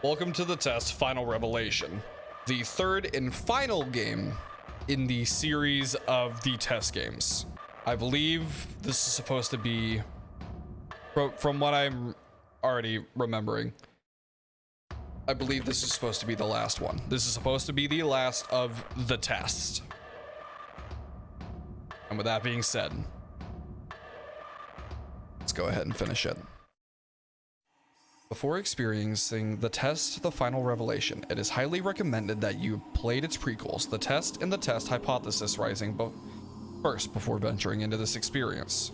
Welcome to the test Final Revelation, the third and final game in the series of the test games. I believe this is supposed to be, from what I'm already remembering, I believe this is supposed to be the last one. This is supposed to be the last of the test. And with that being said, let's go ahead and finish it. Before experiencing the test, the Final Revelation, it is highly recommended that you played its prequels, the test and the test Hypothesis Rising, first before venturing into this experience.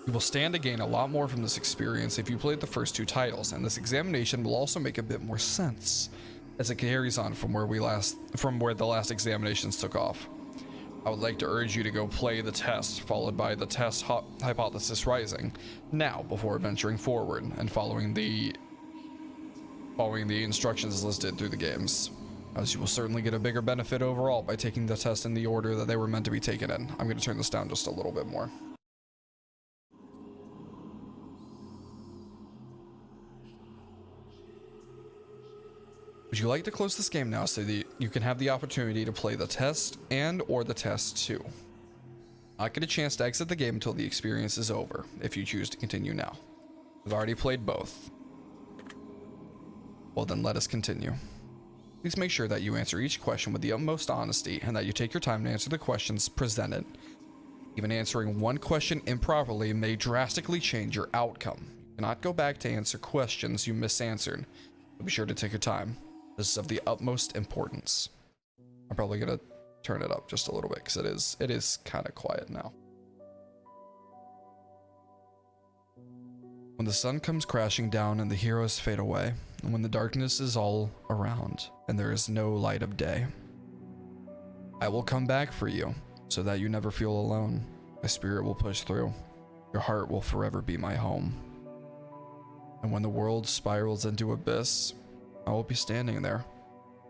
You will stand to gain a lot more from this experience if you played the first two titles, and this examination will also make a bit more sense as it carries on from where the last examinations took off. I would like to urge you to go play the test, followed by the test Hypothesis Rising, now before venturing forward and following the instructions listed through the games, as you will certainly get a bigger benefit overall by taking the test in the order that they were meant to be taken in. I'm going to turn this down just a little bit more. Would you like to close this game now so that you can have the opportunity to play the test and or the test 2? Not get a chance to exit the game until the experience is over, if you choose to continue now. We've already played both. Well then, let us continue. Please make sure that you answer each question with the utmost honesty and that you take your time to answer the questions presented. Even answering one question improperly may drastically change your outcome. You cannot go back to answer questions you misanswered, so be sure to take your time. This is of the utmost importance. I'm probably gonna turn it up just a little bit because it is kind of quiet now. When the sun comes crashing down and the heroes fade away, and when the darkness is all around and there is no light of day, I will come back for you so that you never feel alone. My spirit will push through. Your heart will forever be my home. And when the world spirals into abyss, I will be standing there.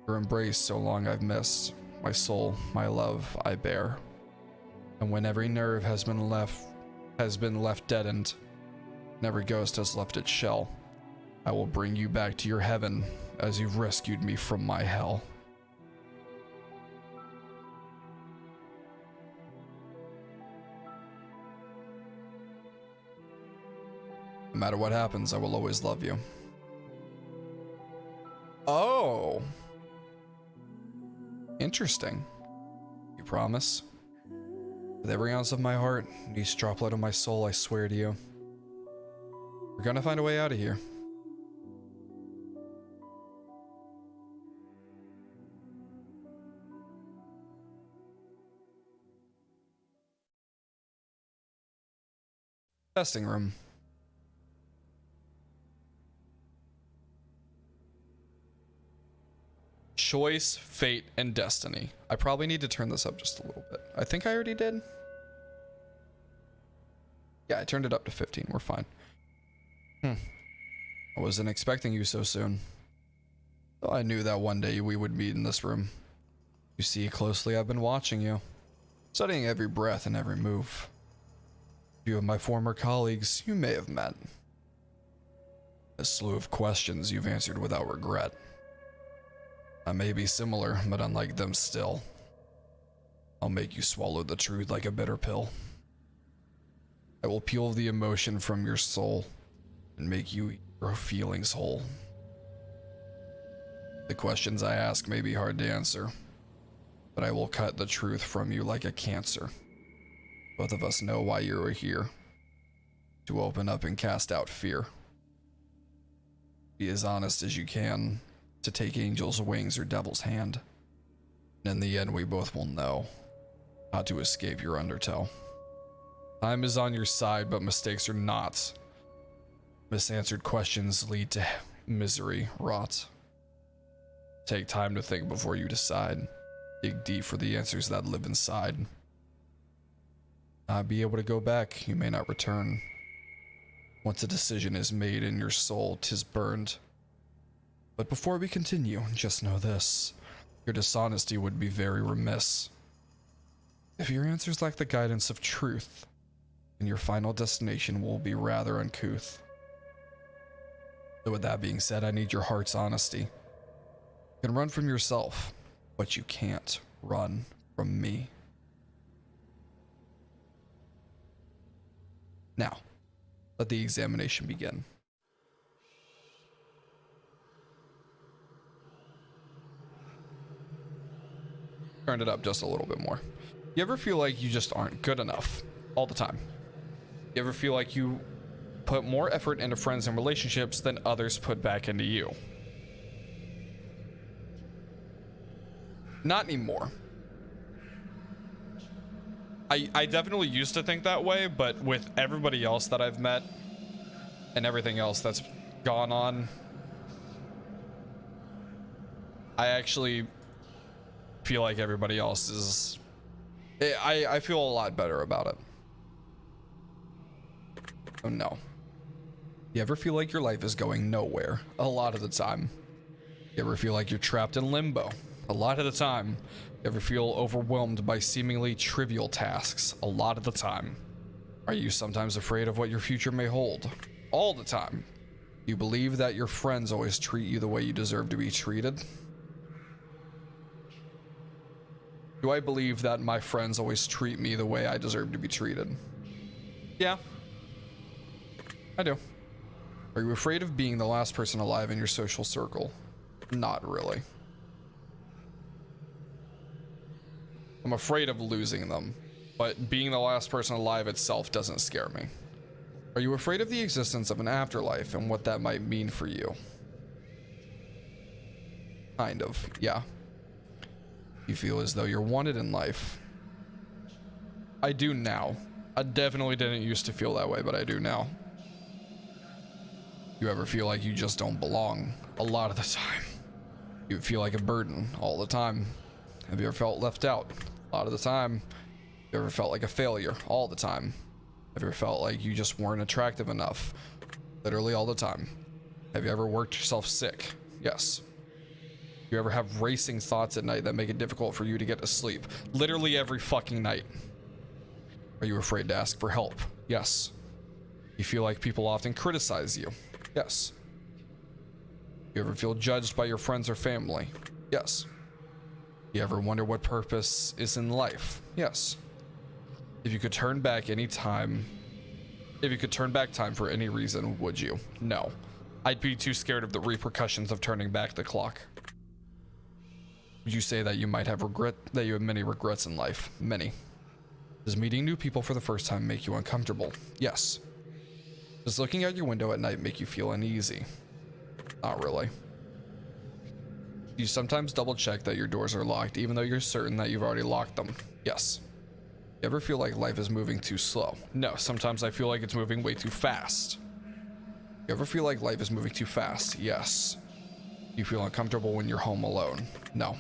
Your embrace so long I've missed. My soul, my love, I bear. And when every nerve has been left deadened, and every ghost has left its shell, I will bring you back to your heaven as you've rescued me from my hell. No matter what happens, I will always love you. Oh. Interesting. You promise? With every ounce of my heart and each droplet of my soul, I swear to you. We're gonna find a way out of here. Testing room. Choice, fate, and destiny. I probably need to turn this up just a little bit. I think I already did. Yeah, I turned it up to 15. We're fine. I wasn't expecting you so soon. Though I knew that one day we would meet in this room. You see closely, I've been watching you, studying every breath and every move. A few of my former colleagues you may have met. A slew of questions you've answered without regret. I may be similar, but unlike them still. I'll make you swallow the truth like a bitter pill. I will peel the emotion from your soul and make you eat your feelings whole. The questions I ask may be hard to answer, but I will cut the truth from you like a cancer. Both of us know why you are here. To open up and cast out fear. Be as honest as you can. To take angel's wings or devil's hand. And in the end, we both will know how to escape your undertow. Time is on your side, but mistakes are not. Misanswered questions lead to misery, rot. Take time to think before you decide. Dig deep for the answers that live inside. Not be able to go back, you may not return. Once a decision is made in your soul, 'tis burned. But before we continue, just know this. Your dishonesty would be very remiss. If your answers lack the guidance of truth, then your final destination will be rather uncouth. So with that being said, I need your heart's honesty. You can run from yourself, but you can't run from me. Now, let the examination begin. Turn it up just a little bit more. You ever feel like you just aren't good enough all the time? You ever feel like you put more effort into friends and relationships than others put back into you? Not anymore. I definitely used to think that way, but with everybody else that I've met and everything else that's gone on, I actually feel like everybody else is... I feel a lot better about it. Oh no. You ever feel like your life is going nowhere? A lot of the time. You ever feel like you're trapped in limbo? A lot of the time. You ever feel overwhelmed by seemingly trivial tasks? A lot of the time. Are you sometimes afraid of what your future may hold? All the time. Do you believe that your friends always treat you the way you deserve to be treated? Do I believe that my friends always treat me the way I deserve to be treated? Yeah. I do. Are you afraid of being the last person alive in your social circle? Not really. I'm afraid of losing them, but being the last person alive itself doesn't scare me. Are you afraid of the existence of an afterlife and what that might mean for you? Kind of, yeah. You feel as though you're wanted in life. I do now. I definitely didn't used to feel that way, but I do now. You ever feel like you just don't belong? A lot of the time. You feel like a burden all the time. Have you ever felt left out? A lot of the time. You ever felt like a failure? All the time. Have you ever felt like you just weren't attractive enough? Literally all the time. Have you ever worked yourself sick? Yes. You ever have racing thoughts at night that make it difficult for you to get to sleep? Literally every fucking night. Are you afraid to ask for help? Yes. You feel like people often criticize you? Yes. You ever feel judged by your friends or family? Yes. You ever wonder what purpose is in life? Yes. If you could turn back time for any reason, would you? No. I'd be too scared of the repercussions of turning back the clock. Would you say that you might have you have many regrets in life? Many. Does meeting new people for the first time make you uncomfortable? Yes. Does looking out your window at night make you feel uneasy? Not really. Do you sometimes double check that your doors are locked even though you're certain that you've already locked them? Yes. You ever feel like life is moving too slow? No, sometimes I feel like it's moving way too fast. You ever feel like life is moving too fast? Yes. You feel uncomfortable when you're home alone? No.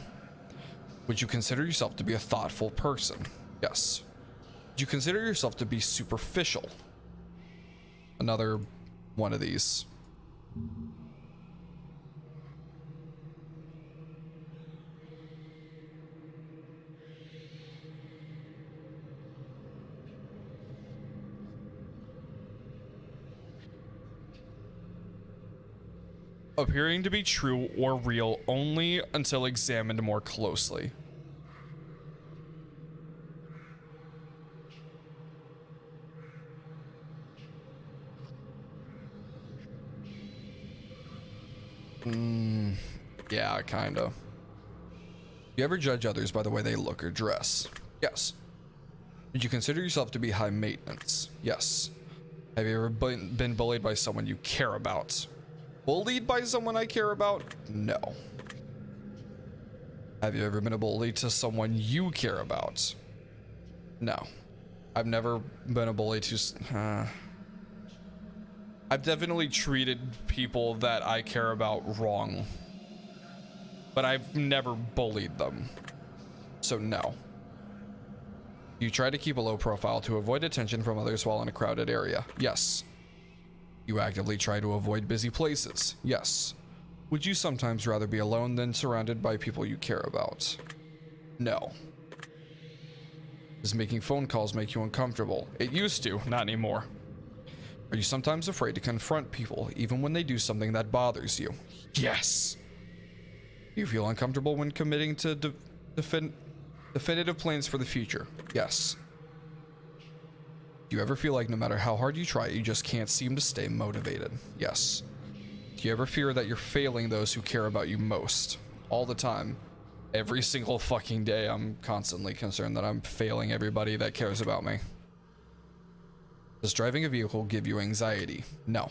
Would you consider yourself to be a thoughtful person? Yes. Would you consider yourself to be superficial? Another one of these. Appearing to be true or real only until examined more closely. Yeah, kinda. You ever judge others by the way they look or dress? Yes. Would you consider yourself to be high maintenance? Yes. Have you ever been bullied by someone you care about? Bullied by someone I care about? No. Have you ever been a bully to someone you care about? No. I've never been a bully to... I've definitely treated people that I care about wrong. But I've never bullied them. So no. You try to keep a low profile to avoid attention from others while in a crowded area? Yes. You actively try to avoid busy places? Yes. Would you sometimes rather be alone than surrounded by people you care about? No. Does making phone calls make you uncomfortable? It used to, not anymore. Are you sometimes afraid to confront people, even when they do something that bothers you? Yes. Do you feel uncomfortable when committing to definitive plans for the future? Yes. Do you ever feel like no matter how hard you try, you just can't seem to stay motivated? Yes. Do you ever fear that you're failing those who care about you most? All the time. Every single fucking day, I'm constantly concerned that I'm failing everybody that cares about me. Does driving a vehicle give you anxiety? No.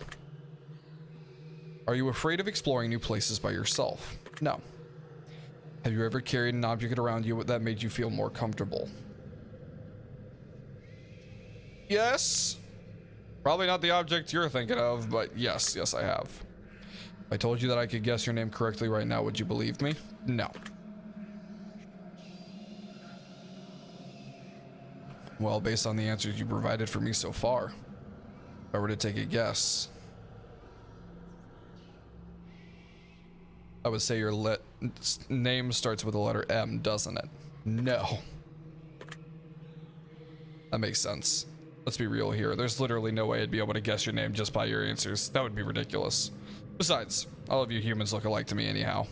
Are you afraid of exploring new places by yourself? No. Have you ever carried an object around you that made you feel more comfortable? Yes. Probably not the object you're thinking of, but yes, I have. If I told you that I could guess your name correctly right now, would you believe me? No. Well, based on the answers you provided for me so far, if I were to take a guess, I would say your name starts with the letter M, doesn't it? No. That makes sense. Let's be real here. There's literally no way I'd be able to guess your name just by your answers. That would be ridiculous. Besides, all of you humans look alike to me anyhow.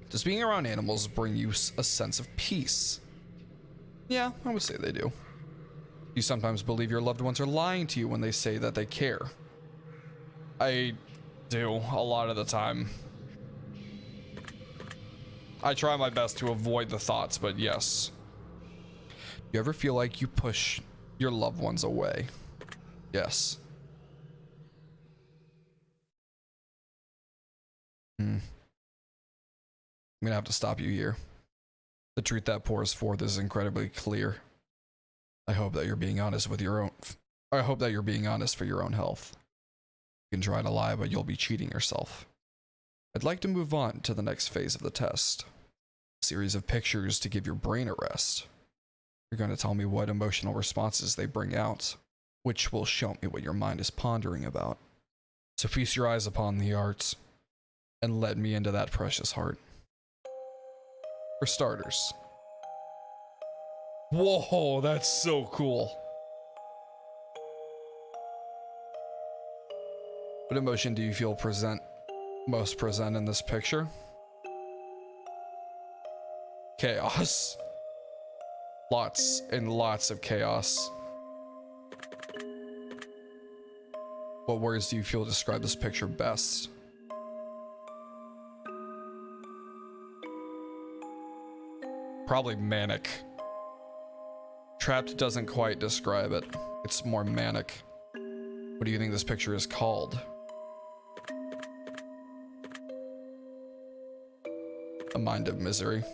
Does being around animals bring you a sense of peace? Yeah, I would say they do. You sometimes believe your loved ones are lying to you when they say that they care. I do, a lot of the time. I try my best to avoid the thoughts, but yes. Do you ever feel like you push your loved ones away? Yes. I'm gonna have to stop you here. The truth that pours forth is incredibly clear. I hope that you're being honest with your own. I hope that you're being honest for your own health. You can try to lie, but you'll be cheating yourself. I'd like to move on to the next phase of the test. A series of pictures to give your brain a rest. You're going to tell me what emotional responses they bring out, which will show me what your mind is pondering about. So feast your eyes upon the arts and let me into that precious heart. For starters. Whoa, that's so cool. What emotion do you feel most present in this picture? Chaos. Lots and lots of chaos. What words do you feel describe this picture best? Probably manic. Trapped doesn't quite describe it. It's more manic. What do you think this picture is called? A Mind of Misery.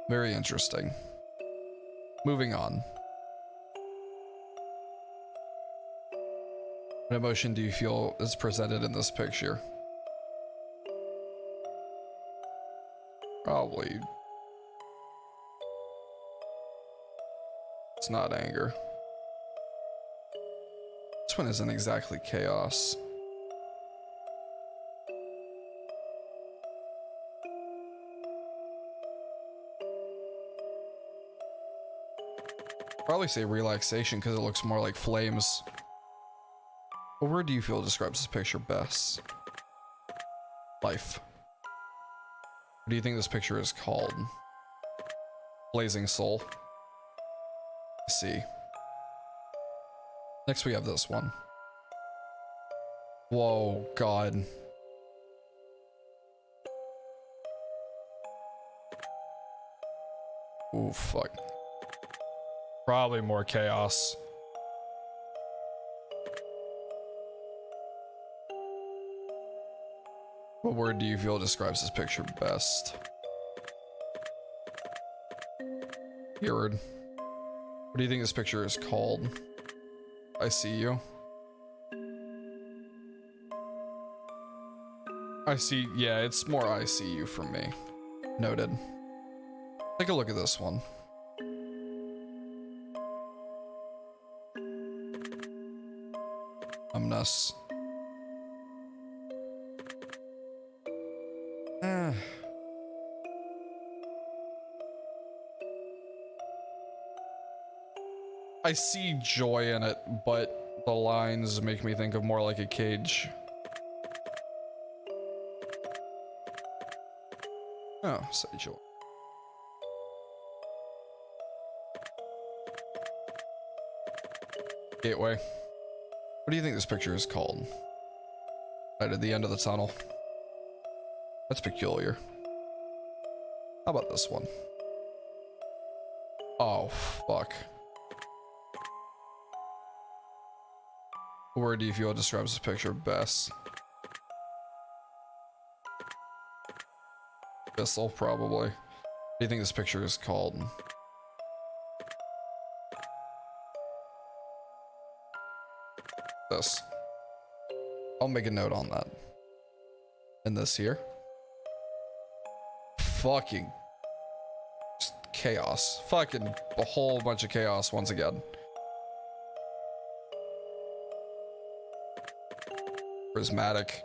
Very interesting. Moving on. What emotion do you feel is presented in this picture? Probably. It's not anger. This one isn't exactly chaos. Probably say relaxation because it looks more like flames. What word do you feel describes this picture best? Life. What do you think this picture is called? Blazing Soul. I see. Next we have this one. Whoa, God. Ooh, fuck. Probably more chaos. What word do you feel describes this picture best? Weird. What do you think this picture is called? I see you. I see, yeah, it's more I see you from me. Noted. Take a look at this one. Numbness. I see joy in it, but the lines make me think of more like a cage. Oh, say joy. Gateway. What do you think this picture is called? Right at the end of the tunnel. That's peculiar. How about this one? Oh, fuck. What word do you feel describes this picture best? Thistle, probably. What do you think this picture is called? This. I'll make a note on that. And this here. Fucking just chaos. Fucking a whole bunch of chaos once again. Prismatic.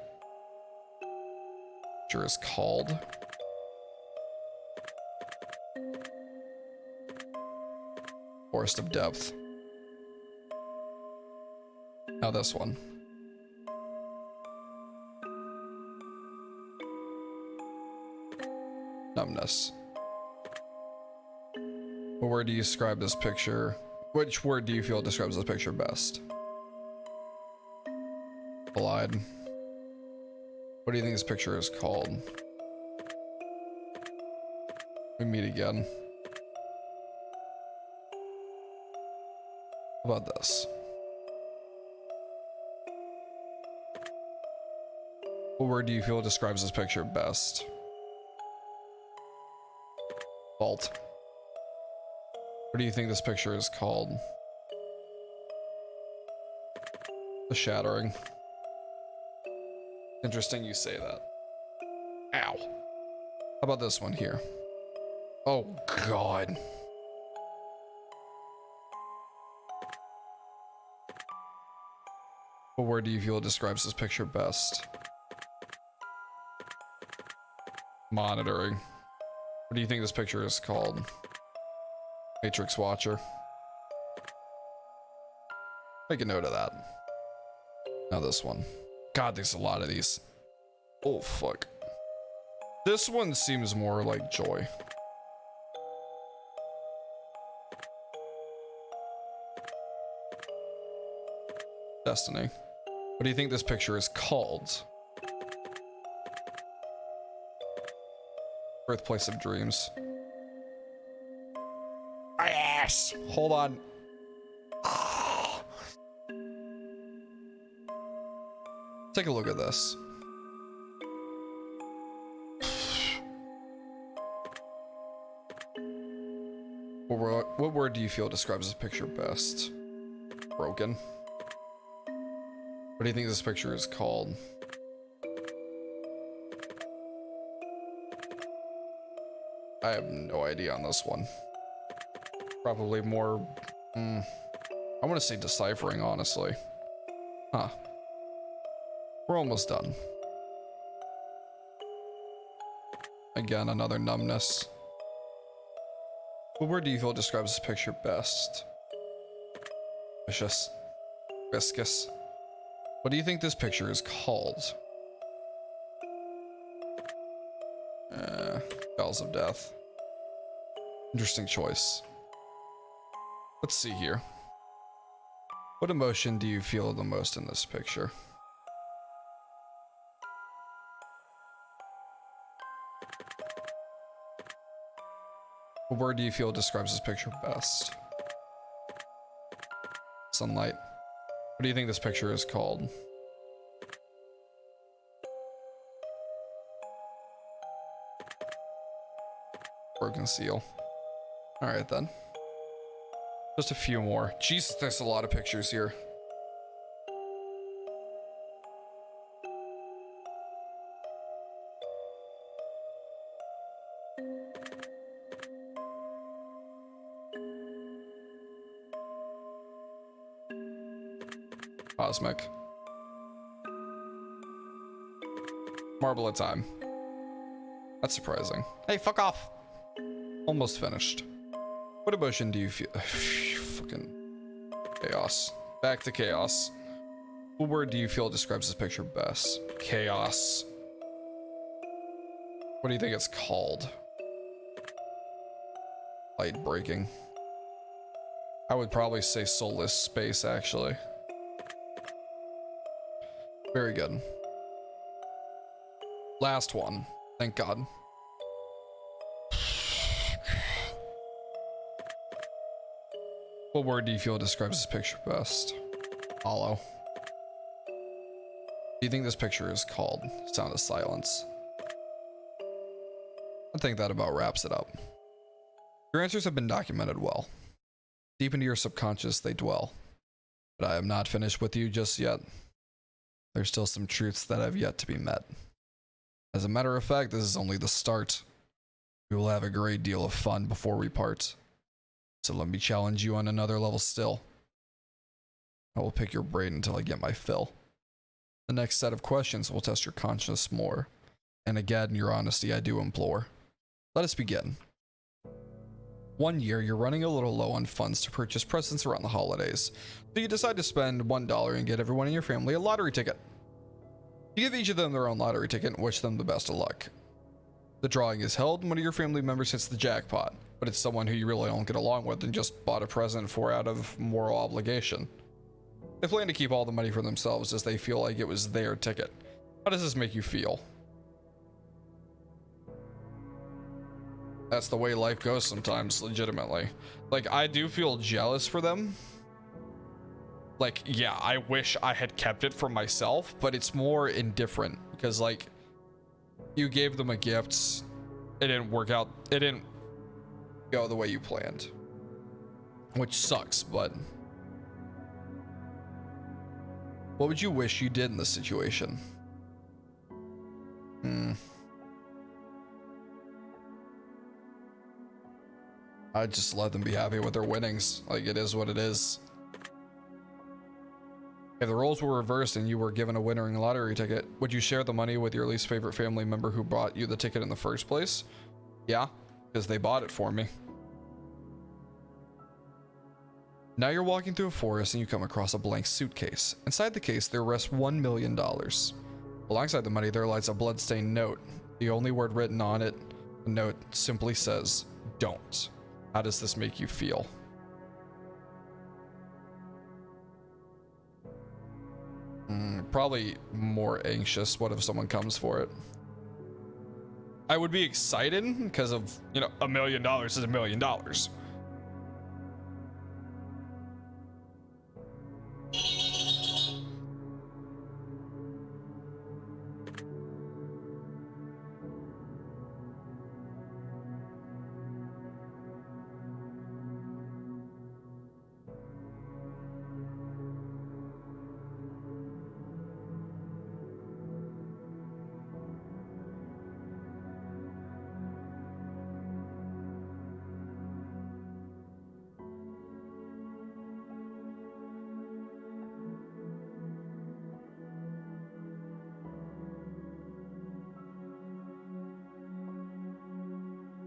Picture is called. Forest of Depth. Now this one. Numbness. What word do you describe this picture? Which word do you feel describes this picture best? Collide. What do you think this picture is called? We meet again. How about this? What word do you feel describes this picture best? Vault. What do you think this picture is called? The Shattering. Interesting you say that. Ow. How about this one here? Oh, God. What word do you feel describes this picture best? Monitoring. What do you think this picture is called? Matrix Watcher. Make a note of that. Now this one. God, there's a lot of these. Oh, fuck. This one seems more like joy. Destiny. What do you think this picture is called? Birthplace of Dreams. Yes! Hold on. Take a look at this. What word do you feel describes this picture best? Broken. What do you think this picture is called? I have no idea on this one. Probably more... I want to say deciphering, honestly. Huh. We're almost done. Again, another numbness. What word do you feel describes this picture best? Vicious. Viscous. What do you think this picture is called? Bells of Death. Interesting choice. Let's see here. What emotion do you feel the most in this picture? What word do you feel describes this picture best? Sunlight. What do you think this picture is called? Broken Seal. Alright then. Just a few more. Jesus, there's a lot of pictures here. Cosmic. Marble of Time. That's surprising. Hey, fuck off. Almost finished. What emotion do you feel? Fucking Chaos. Back to chaos. What word do you feel describes this picture best? Chaos. What do you think it's called? Light breaking. I would probably say soulless space, actually. Very good. Last one. Thank God. What word do you feel describes this picture best? Hollow. Do you think this picture is called Sound of Silence? I think that about wraps it up. Your answers have been documented well. Deep into your subconscious they dwell. But I am not finished with you just yet. There's still some truths that have yet to be met. As a matter of fact, this is only the start. We will have a great deal of fun before we part. So let me challenge you on another level still. I will pick your brain until I get my fill. The next set of questions will test your conscience more. And again, your honesty I do implore. Let us begin. One year, you're running a little low on funds to purchase presents around the holidays. So you decide to spend $1 and get everyone in your family a lottery ticket. You give each of them their own lottery ticket and wish them the best of luck. The drawing is held and one of your family members hits the jackpot, but it's someone who you really don't get along with and just bought a present for out of moral obligation. They plan to keep all the money for themselves as they feel like it was their ticket. How does this make you feel? That's the way life goes sometimes, legitimately. Like, I do feel jealous for them. Like, yeah, I wish I had kept it for myself, but it's more indifferent because, like, you gave them a gift, it didn't work out, it didn't go the way you planned, which sucks. But what would you wish you did in this situation? I'd just let them be happy with their winnings. Like, it is what it is. If the roles were reversed and you were given a winning lottery ticket, would you share the money with your least favorite family member who bought you the ticket in the first place? Yeah, because they bought it for me. Now you're walking through a forest and you come across a blank suitcase. Inside the case, there rests $1 million. Alongside the money, there lies a bloodstained note. The only word written on it, the note simply says, "Don't." How does this make you feel? Probably more anxious. What if someone comes for it? I would be excited because of, you know, $1 million is $1 million. $1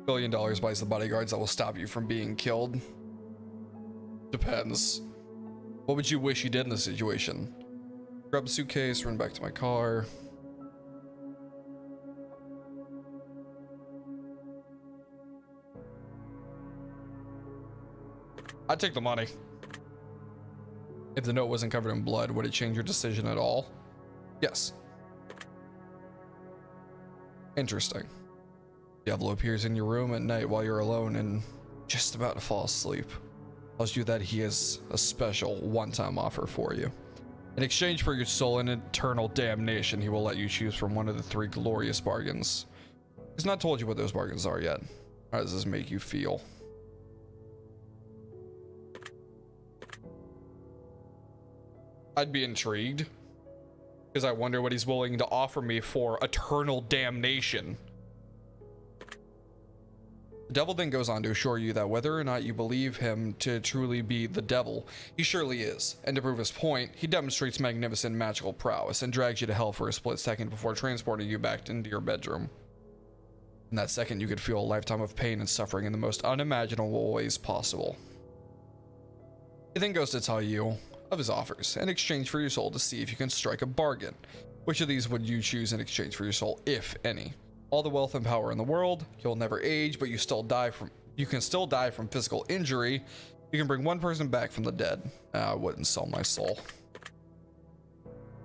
billion buys the bodyguards that will stop you from being killed. Depends. What would you wish you did in this situation? Grab a suitcase, run back to my car. I'd take the money. If the note wasn't covered in blood, would it change your decision at all? Yes. Interesting. Diablo appears in your room at night while you're alone and just about to fall asleep. Tells you that he has a special one-time offer for you. In exchange for your soul and eternal damnation, he will let you choose from one of the 3 glorious bargains. He's not told you what those bargains are yet. How does this make you feel? I'd be intrigued, because I wonder what he's willing to offer me for eternal damnation. The devil then goes on to assure you that whether or not you believe him to truly be the devil, he surely is, and to prove his point, he demonstrates magnificent magical prowess and drags you to hell for a split second before transporting you back into your bedroom. In that second, you could feel a lifetime of pain and suffering in the most unimaginable ways possible. He then goes to tell you of his offers in exchange for your soul to see if you can strike a bargain. Which of these would you choose in exchange for your soul, if any? All the wealth and power in the world, you'll never age, but you can still die from physical injury. You can bring one person back from the dead. I wouldn't sell my soul.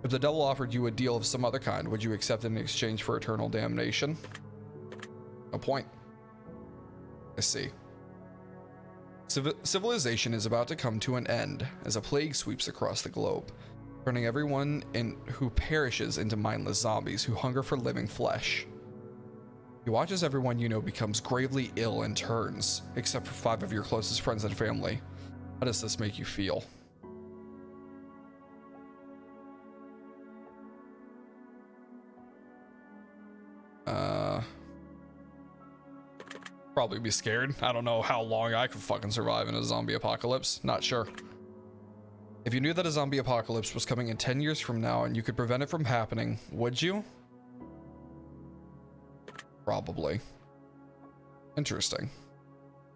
If the devil offered you a deal of some other kind, would you accept it in exchange for eternal damnation? No point. I see. Civilization is about to come to an end as a plague sweeps across the globe, turning everyone who perishes into mindless zombies who hunger for living flesh. You watch as everyone you know becomes gravely ill and turns, except for 5 of your closest friends and family. How does this make you feel? Probably be scared. I don't know how long I could fucking survive in a zombie apocalypse. Not sure. If you knew that a zombie apocalypse was coming in 10 years from now and you could prevent it from happening, would you? Probably. Interesting.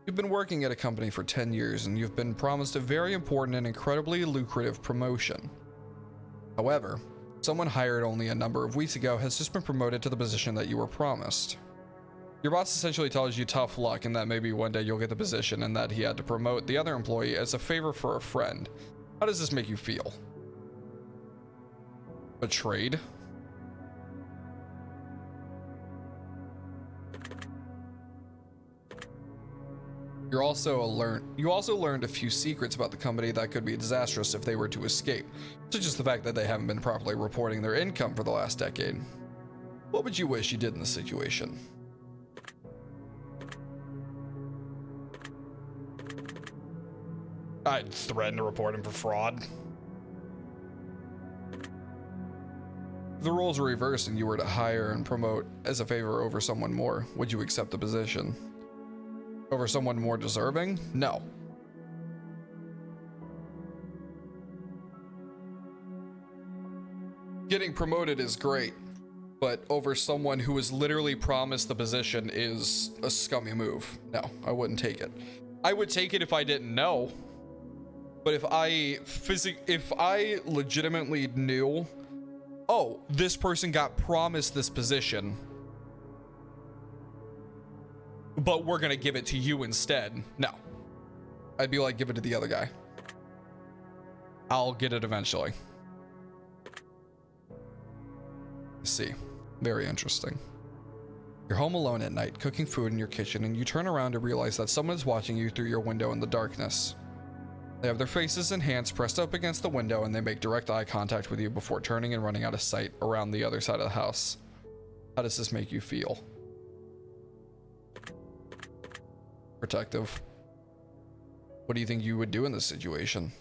You've been working at a company for 10 years and you've been promised a very important and incredibly lucrative promotion. However, someone hired only a number of weeks ago has just been promoted to the position that you were promised. Your boss essentially tells you tough luck and that maybe one day you'll get the position and that he had to promote the other employee as a favor for a friend. How does this make you feel? Betrayed? You also learned a few secrets about the company that could be disastrous if they were to escape, such as the fact that they haven't been properly reporting their income for the last decade. What would you wish you did in this situation? I'd threaten to report him for fraud. If the roles were reversed and you were to hire and promote as a favor over someone more, would you accept the position? Over someone more deserving? No. Getting promoted is great, but over someone who was literally promised the position is a scummy move. No, I wouldn't take it. I would take it if I didn't know. But if I legitimately knew, oh, this person got promised this position, but we're gonna give it to you instead. No. I'd be like, give it to the other guy. I'll get it eventually. I see. Very interesting. You're home alone at night, cooking food in your kitchen, and you turn around to realize that someone's watching you through your window in the darkness. They have their faces and hands pressed up against the window, and they make direct eye contact with you before turning and running out of sight around the other side of the house. How does this make you feel? Protective. What do you think you would do in this situation?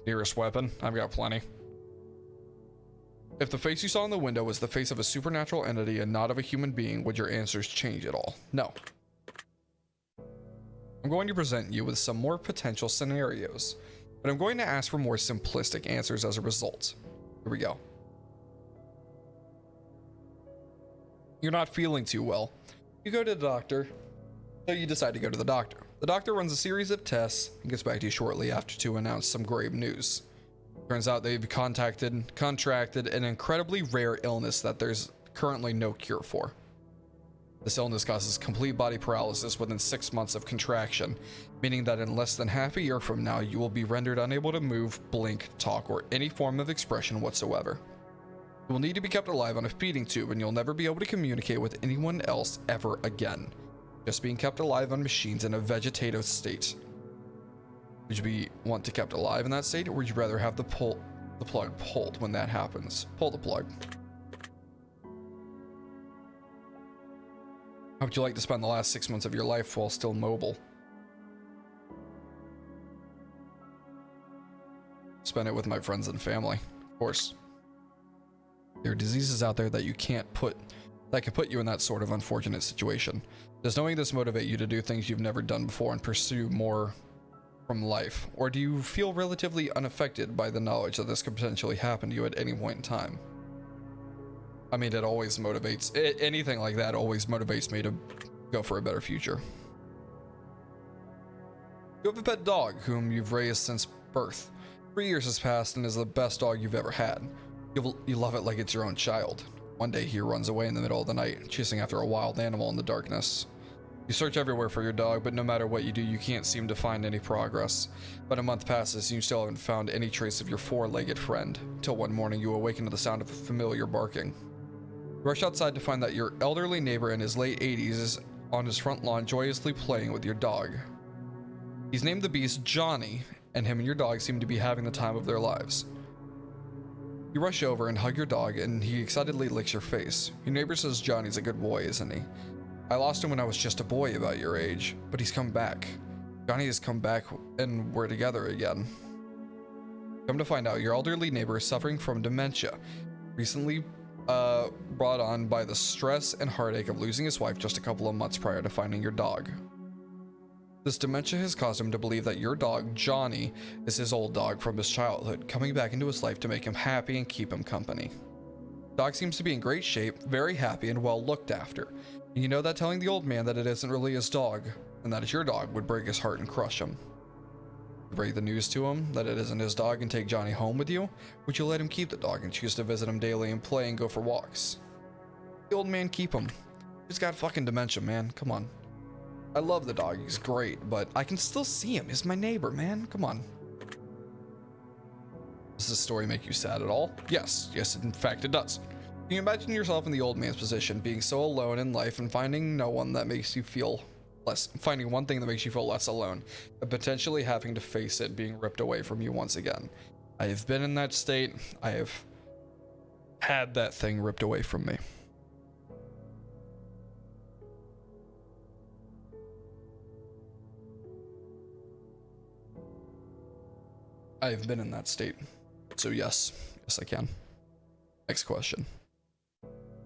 Nearest weapon. I've got plenty. If the face you saw in the window was the face of a supernatural entity and not of a human being, would your answers change at all? No. I'm going to present you with some more potential scenarios, but I'm going to ask for more simplistic answers as a result. Here we go. You're not feeling too well. You go to the doctor, so you decide to go to the doctor. The doctor runs a series of tests and gets back to you shortly after to announce some grave news. Turns out they've contracted an incredibly rare illness that there's currently no cure for. This illness causes complete body paralysis within 6 months of contraction, meaning that in less than half a year from now, you will be rendered unable to move, blink, talk, or any form of expression whatsoever. You will need to be kept alive on a feeding tube, and you'll never be able to communicate with anyone else ever again. Just being kept alive on machines in a vegetative state. Would you want to kept alive in that state, or would you rather have the plug pulled when that happens? Pull the plug. How would you like to spend the last 6 months of your life while still mobile? Spend it with my friends and family, of course. There are diseases out there that can put you in that sort of unfortunate situation. Does knowing this motivate you to do things you've never done before and pursue more from life? Or do you feel relatively unaffected by the knowledge that this could potentially happen to you at any point in time? I mean, it always motivates, anything like that always motivates me to go for a better future. You have a pet dog whom you've raised since birth. 3 years has passed and is the best dog you've ever had. You love it like it's your own child. One day he runs away in the middle of the night, chasing after a wild animal in the darkness. You search everywhere for your dog, but no matter what you do, you can't seem to find any progress. But a month passes and you still haven't found any trace of your four-legged friend, till one morning you awaken to the sound of familiar barking. You rush outside to find that your elderly neighbor in his late 80s is on his front lawn joyously playing with your dog. He's named the beast Johnny, and him and your dog seem to be having the time of their lives. You rush over and hug your dog, and he excitedly licks your face. Your neighbor says Johnny's a good boy, isn't he? I lost him when I was just a boy about your age, but he's come back. Johnny has come back, and we're together again. Come to find out, your elderly neighbor is suffering from dementia, recently brought on by the stress and heartache of losing his wife just a couple of months prior to finding your dog. This dementia has caused him to believe that your dog, Johnny, is his old dog from his childhood, coming back into his life to make him happy and keep him company. Dog seems to be in great shape, very happy, and well looked after. And you know that telling the old man that it isn't really his dog, and that it's your dog, would break his heart and crush him. You break the news to him that it isn't his dog and take Johnny home with you? Would you let him keep the dog and choose to visit him daily and play and go for walks? The old man keep him. He's got fucking dementia, man. Come on. I love the dog. He's great, but I can still see him. He's my neighbor, man. Come on. Does this story make you sad at all? Yes. Yes, in fact it does. Can you imagine yourself in the old man's position, being so alone in life and finding one thing that makes you feel less alone, and potentially having to face it being ripped away from you once again? I have been in that state. I have had that thing ripped away from me. I have been in that state. So yes, I can. Next question.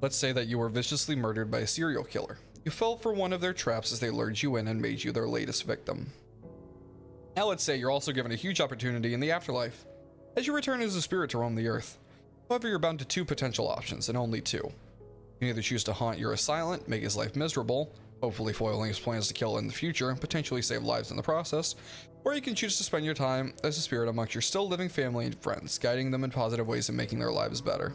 Let's say that you were viciously murdered by a serial killer. You fell for one of their traps as they lured you in and made you their latest victim. Now let's say you're also given a huge opportunity in the afterlife, as you return as a spirit to roam the earth. However, you're bound to two potential options, and only two. You can either choose to haunt your assailant, make his life miserable, hopefully foiling his plans to kill in the future and potentially save lives in the process, or you can choose to spend your time as a spirit amongst your still living family and friends, guiding them in positive ways and making their lives better.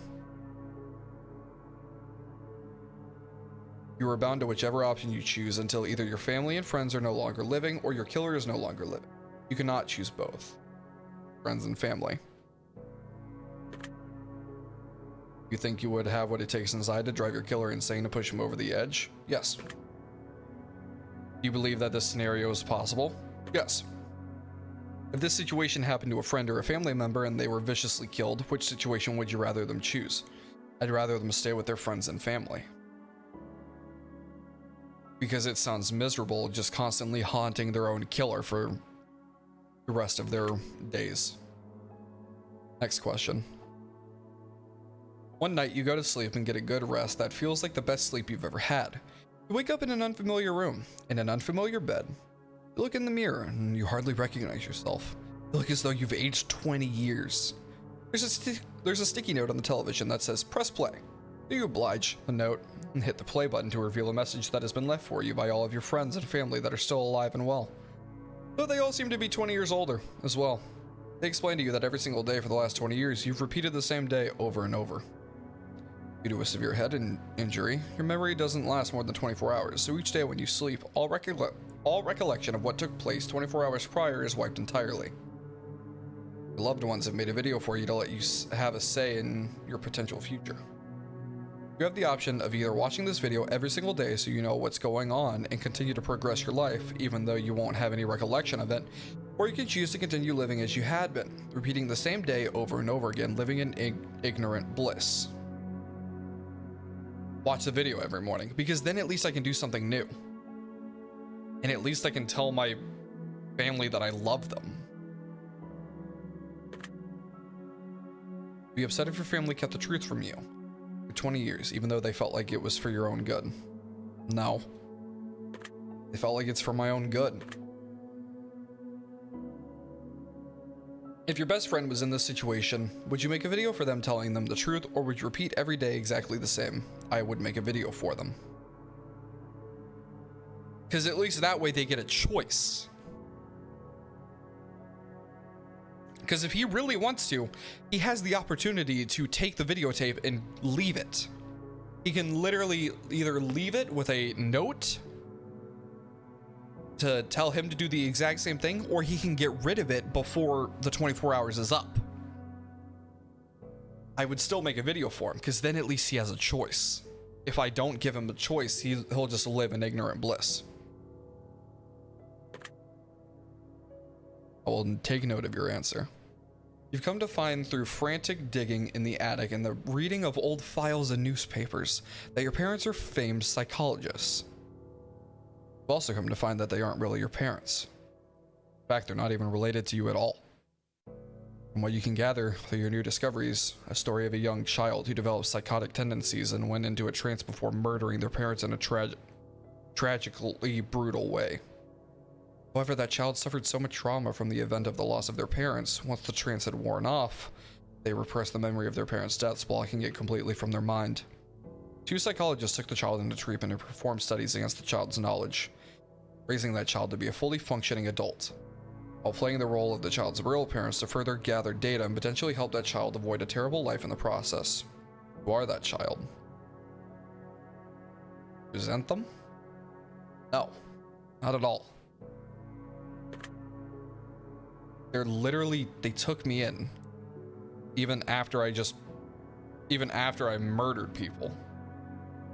You are bound to whichever option you choose until either your family and friends are no longer living or your killer is no longer living. You cannot choose both. Friends and family. You think you would have what it takes inside to drive your killer insane to push him over the edge? Yes. Do you believe that this scenario is possible? Yes. If this situation happened to a friend or a family member and they were viciously killed, which situation would you rather them choose? I'd rather them stay with their friends and family. Because it sounds miserable just constantly haunting their own killer for the rest of their days. Next question. One night you go to sleep and get a good rest that feels like the best sleep you've ever had. You wake up in an unfamiliar room, in an unfamiliar bed. You look in the mirror and you hardly recognize yourself. You look as though you've aged 20 years. There's a sticky note on the television that says, "Press play." You oblige the note and hit the play button to reveal a message that has been left for you by all of your friends and family that are still alive and well. Though they all seem to be 20 years older as well. They explain to you that every single day for the last 20 years, you've repeated the same day over and over. Due to a severe head injury, your memory doesn't last more than 24 hours, so each day when you sleep, all recollection of what took place 24 hours prior is wiped entirely. Your loved ones have made a video for you to let you have a say in your potential future. You have the option of either watching this video every single day so you know what's going on and continue to progress your life even though you won't have any recollection of it, or you can choose to continue living as you had been, repeating the same day over and over again, living in ignorant bliss. Watch the video every morning, because then at least I can do something new. And at least I can tell my family that I love them. Be upset if your family kept the truth from you. 20 years, even though they felt like it was for your own good. No. They felt like it's for my own good. If your best friend was in this situation, would you make a video for them telling them the truth, or would you repeat every day exactly the same? I would make a video for them. Because at least that way they get a choice. Because if he really wants to, he has the opportunity to take the videotape and leave it. He can literally either leave it with a note to tell him to do the exact same thing, or he can get rid of it before the 24 hours is up. I would still make a video for him, because then at least he has a choice. If I don't give him a choice, he'll just live in ignorant bliss. I will take note of your answer. You've come to find through frantic digging in the attic and the reading of old files and newspapers that your parents are famed psychologists. You've also come to find that they aren't really your parents. In fact, they're not even related to you at all. From what you can gather through your new discoveries, a story of a young child who developed psychotic tendencies and went into a trance before murdering their parents in a tragically brutal way. However, that child suffered so much trauma from the event of the loss of their parents. Once the trance had worn off, they repressed the memory of their parents' deaths, blocking it completely from their mind. 2 psychologists took the child into treatment and performed studies against the child's knowledge, raising that child to be a fully functioning adult, while playing the role of the child's real parents to further gather data and potentially help that child avoid a terrible life in the process. You are that child. Resent them? No, not at all. They took me in even after I murdered people,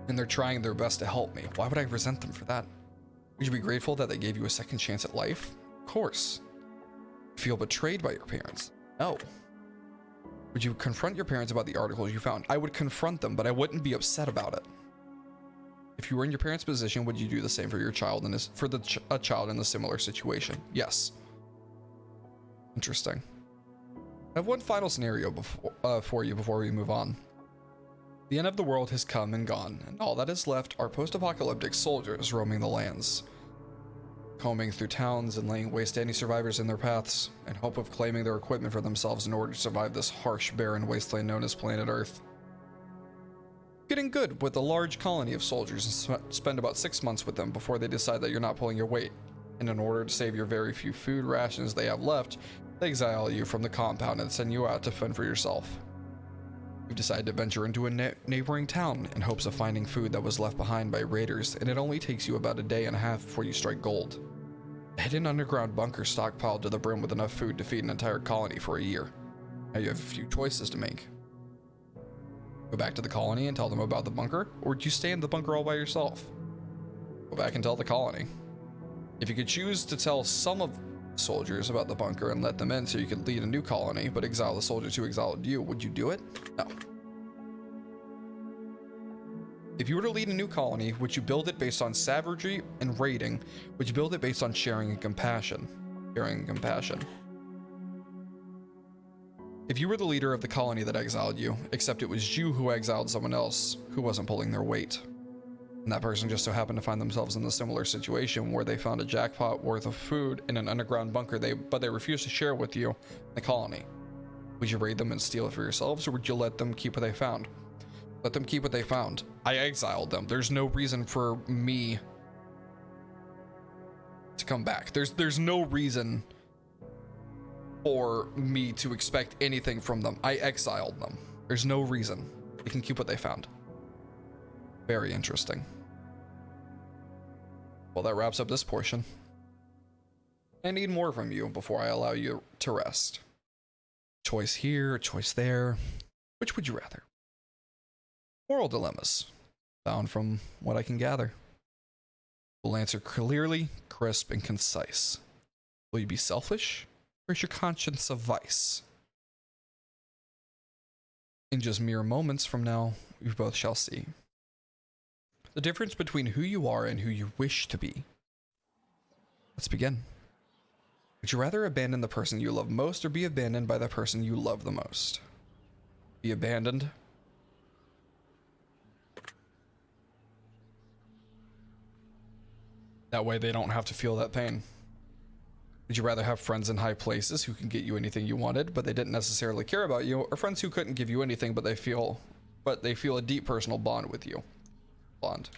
and they're trying their best to help me. Why would I resent them for that? Would you be grateful that they gave you a second chance at life? Of course. Feel betrayed by your parents? No. Would you confront your parents about the articles you found? I would confront them, but I wouldn't be upset about it. If you were in your parents' position, would you do the same for your child a child in a similar situation? Yes. Interesting. I have one final scenario for you before we move on. The end of the world has come and gone, and all that is left are post-apocalyptic soldiers roaming the lands, combing through towns and laying waste to any survivors in their paths, in hope of claiming their equipment for themselves in order to survive this harsh, barren wasteland known as planet Earth. Getting good with a large colony of soldiers and spend about 6 months with them before they decide that you're not pulling your weight, and in order to save your very few food rations they have left, they exile you from the compound and send you out to fend for yourself. You've decided to venture into a neighboring town in hopes of finding food that was left behind by raiders, and it only takes you about a day and a half before you strike gold. A hidden underground bunker stockpiled to the brim with enough food to feed an entire colony for a year. Now you have a few choices to make. Go back to the colony and tell them about the bunker, or do you stay in the bunker all by yourself? Go back and tell the colony. If you could choose to tell some of soldiers about the bunker and let them in so you could lead a new colony, but exile the soldiers who exiled you, would you do it? No. If you were to lead a new colony, would you build it based on savagery and raiding? Would you build it based on sharing and compassion? If you were the leader of the colony that exiled you, except it was you who exiled someone else who wasn't pulling their weight, and that person just so happened to find themselves in a similar situation where they found a jackpot worth of food in an underground bunker but they refused to share with you in the colony, would you raid them and steal it for yourselves, or would you let them keep what they found? Let them keep what they found. I exiled them. There's no reason for me to come back. There's no reason for me to expect anything from them. I exiled them. There's no reason. They can keep what they found. Very interesting. Well, that wraps up this portion. I need more from you before I allow you to rest. Choice here, choice there. Which would you rather? Moral dilemmas, found from what I can gather. We'll answer clearly, crisp, and concise. Will you be selfish, or is your conscience a vice? In just mere moments from now, we both shall see. The difference between who you are and who you wish to be. Let's begin. Would you rather abandon the person you love most or be abandoned by the person you love the most? Be abandoned. That way they don't have to feel that pain. Would you rather have friends in high places who can get you anything you wanted, but they didn't necessarily care about you, or friends who couldn't give you anything, but they feel a deep personal bond with you? Bond.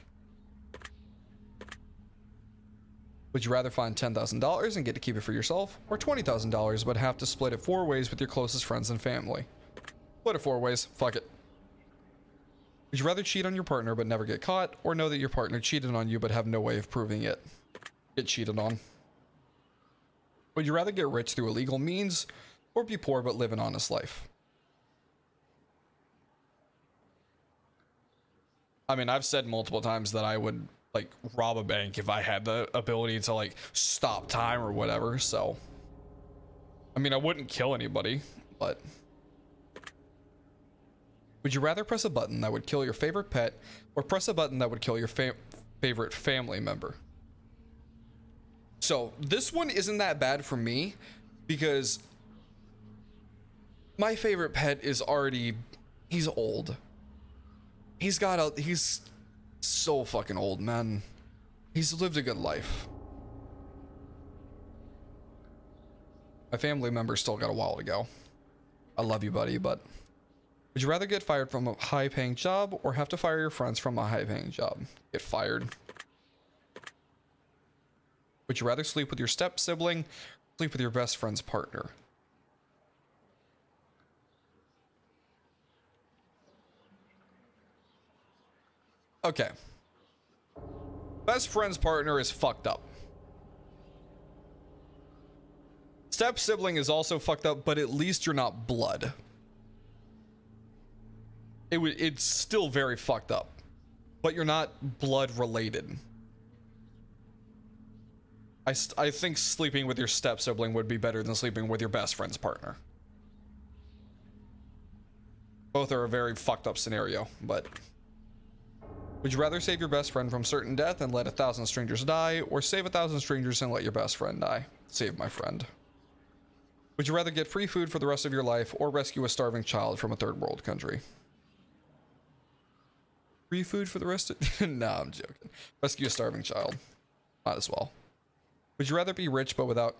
Would you rather find $10,000 and get to keep it for yourself, or $20,000 but have to split it 4 ways with your closest friends and family? Split it 4 ways. Fuck it. Would you rather cheat on your partner but never get caught, or know that your partner cheated on you but have no way of proving it? Get cheated on. Would you rather get rich through illegal means, or be poor but live an honest life? I mean, I've said multiple times that I would, like, rob a bank if I had the ability to, like, stop time or whatever, so. I mean, I wouldn't kill anybody, but. Would you rather press a button that would kill your favorite pet, or press a button that would kill your favorite family member? So, this one isn't that bad for me, because my favorite pet is already, he's old. He's so fucking old, man. He's lived a good life. My family member's still got a while to go. I love you, buddy, but would you rather get fired from a high-paying job, or have to fire your friends from a high-paying job? Get fired. Would you rather sleep with your step-sibling, or sleep with your best friend's partner? Okay. Best friend's partner is fucked up. Step-sibling is also fucked up, but at least you're not blood. It's still very fucked up, but you're not blood related. I think sleeping with your step-sibling would be better than sleeping with your best friend's partner. Both are a very fucked up scenario, but would you rather save your best friend from certain death and let 1,000 strangers die, or save 1,000 strangers and let your best friend die? Save my friend. Would you rather get free food for the rest of your life, or rescue a starving child from a third world country? Free food for the rest of... No, I'm joking. Rescue a starving child. Might as well. Would you rather be rich but without...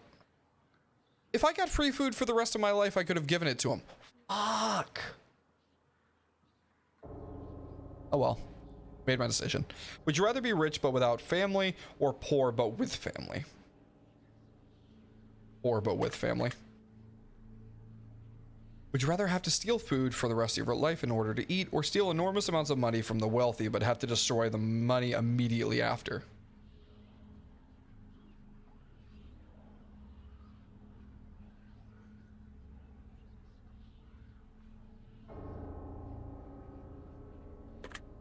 If I got free food for the rest of my life, I could have given it to him. Fuck. Oh well. Made my decision. Would you rather be rich but without family, or poor but with family? Poor but with family. Would you rather have to steal food for the rest of your life in order to eat, or steal enormous amounts of money from the wealthy but have to destroy the money immediately after?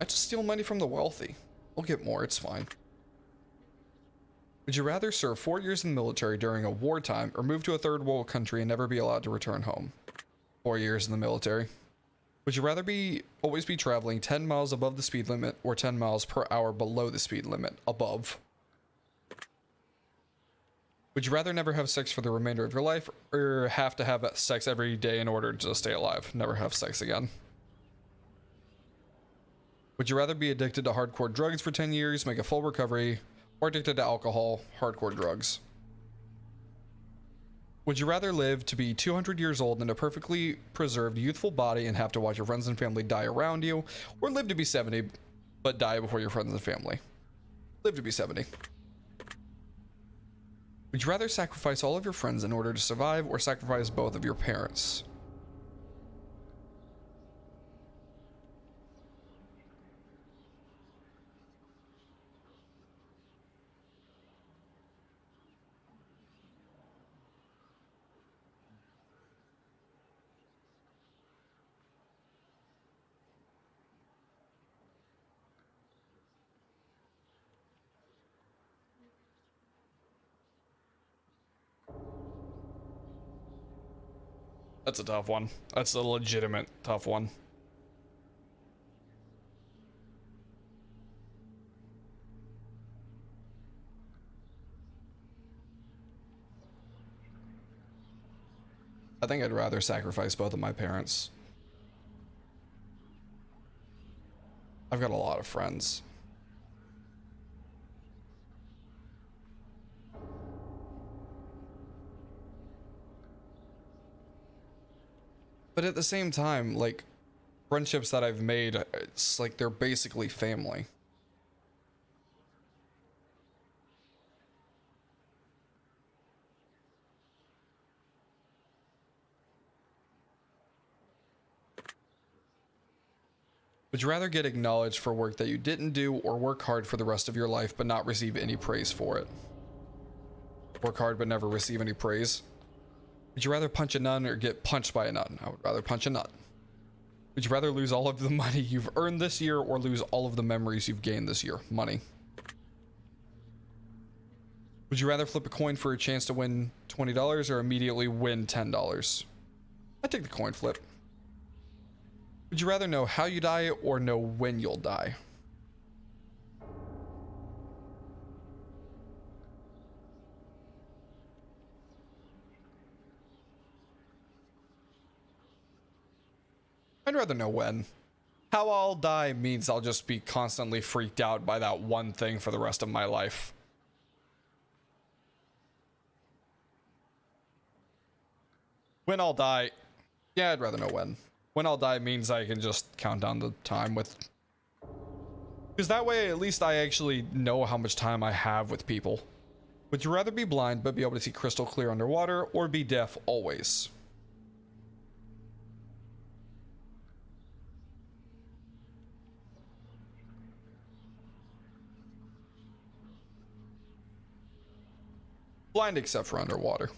I just steal money from the wealthy. I'll get more, it's fine. Would you rather serve 4 years in the military during a wartime, or move to a third world country and never be allowed to return home? 4 years in the military. Would you rather always be traveling 10 miles above the speed limit, or 10 miles per hour below the speed limit? Above. Would you rather never have sex for the remainder of your life, or have to have sex every day in order to stay alive? Never have sex again. Would you rather be addicted to hardcore drugs for 10 years, make a full recovery, or addicted to alcohol, hardcore drugs? Would you rather live to be 200 years old in a perfectly preserved youthful body and have to watch your friends and family die around you, or live to be 70 but die before your friends and family? Live to be 70. Would you rather sacrifice all of your friends in order to survive, or sacrifice both of your parents? That's a tough one. That's a legitimate tough one. I think I'd rather sacrifice both of my parents. I've got a lot of friends. But at the same time, like, friendships that I've made, it's like they're basically family. Would you rather get acknowledged for work that you didn't do or work hard for the rest of your life but not receive any praise for it? Work hard but never receive any praise. Would you rather punch a nun or get punched by a nun? I would rather punch a nun. Would you rather lose all of the money you've earned this year or lose all of the memories you've gained this year? Money. Would you rather flip a coin for a chance to win $20 or immediately win $10? I'd take the coin flip. Would you rather know how you die or know when you'll die? I'd rather know when. How I'll die means I'll just be constantly freaked out by that one thing for the rest of my life. When I'll die, yeah, I'd rather know when. When I'll die means I can just count down the time with... Because that way, at least I actually know how much time I have with people. Would you rather be blind but be able to see crystal clear underwater, or be deaf always? Blind except for underwater.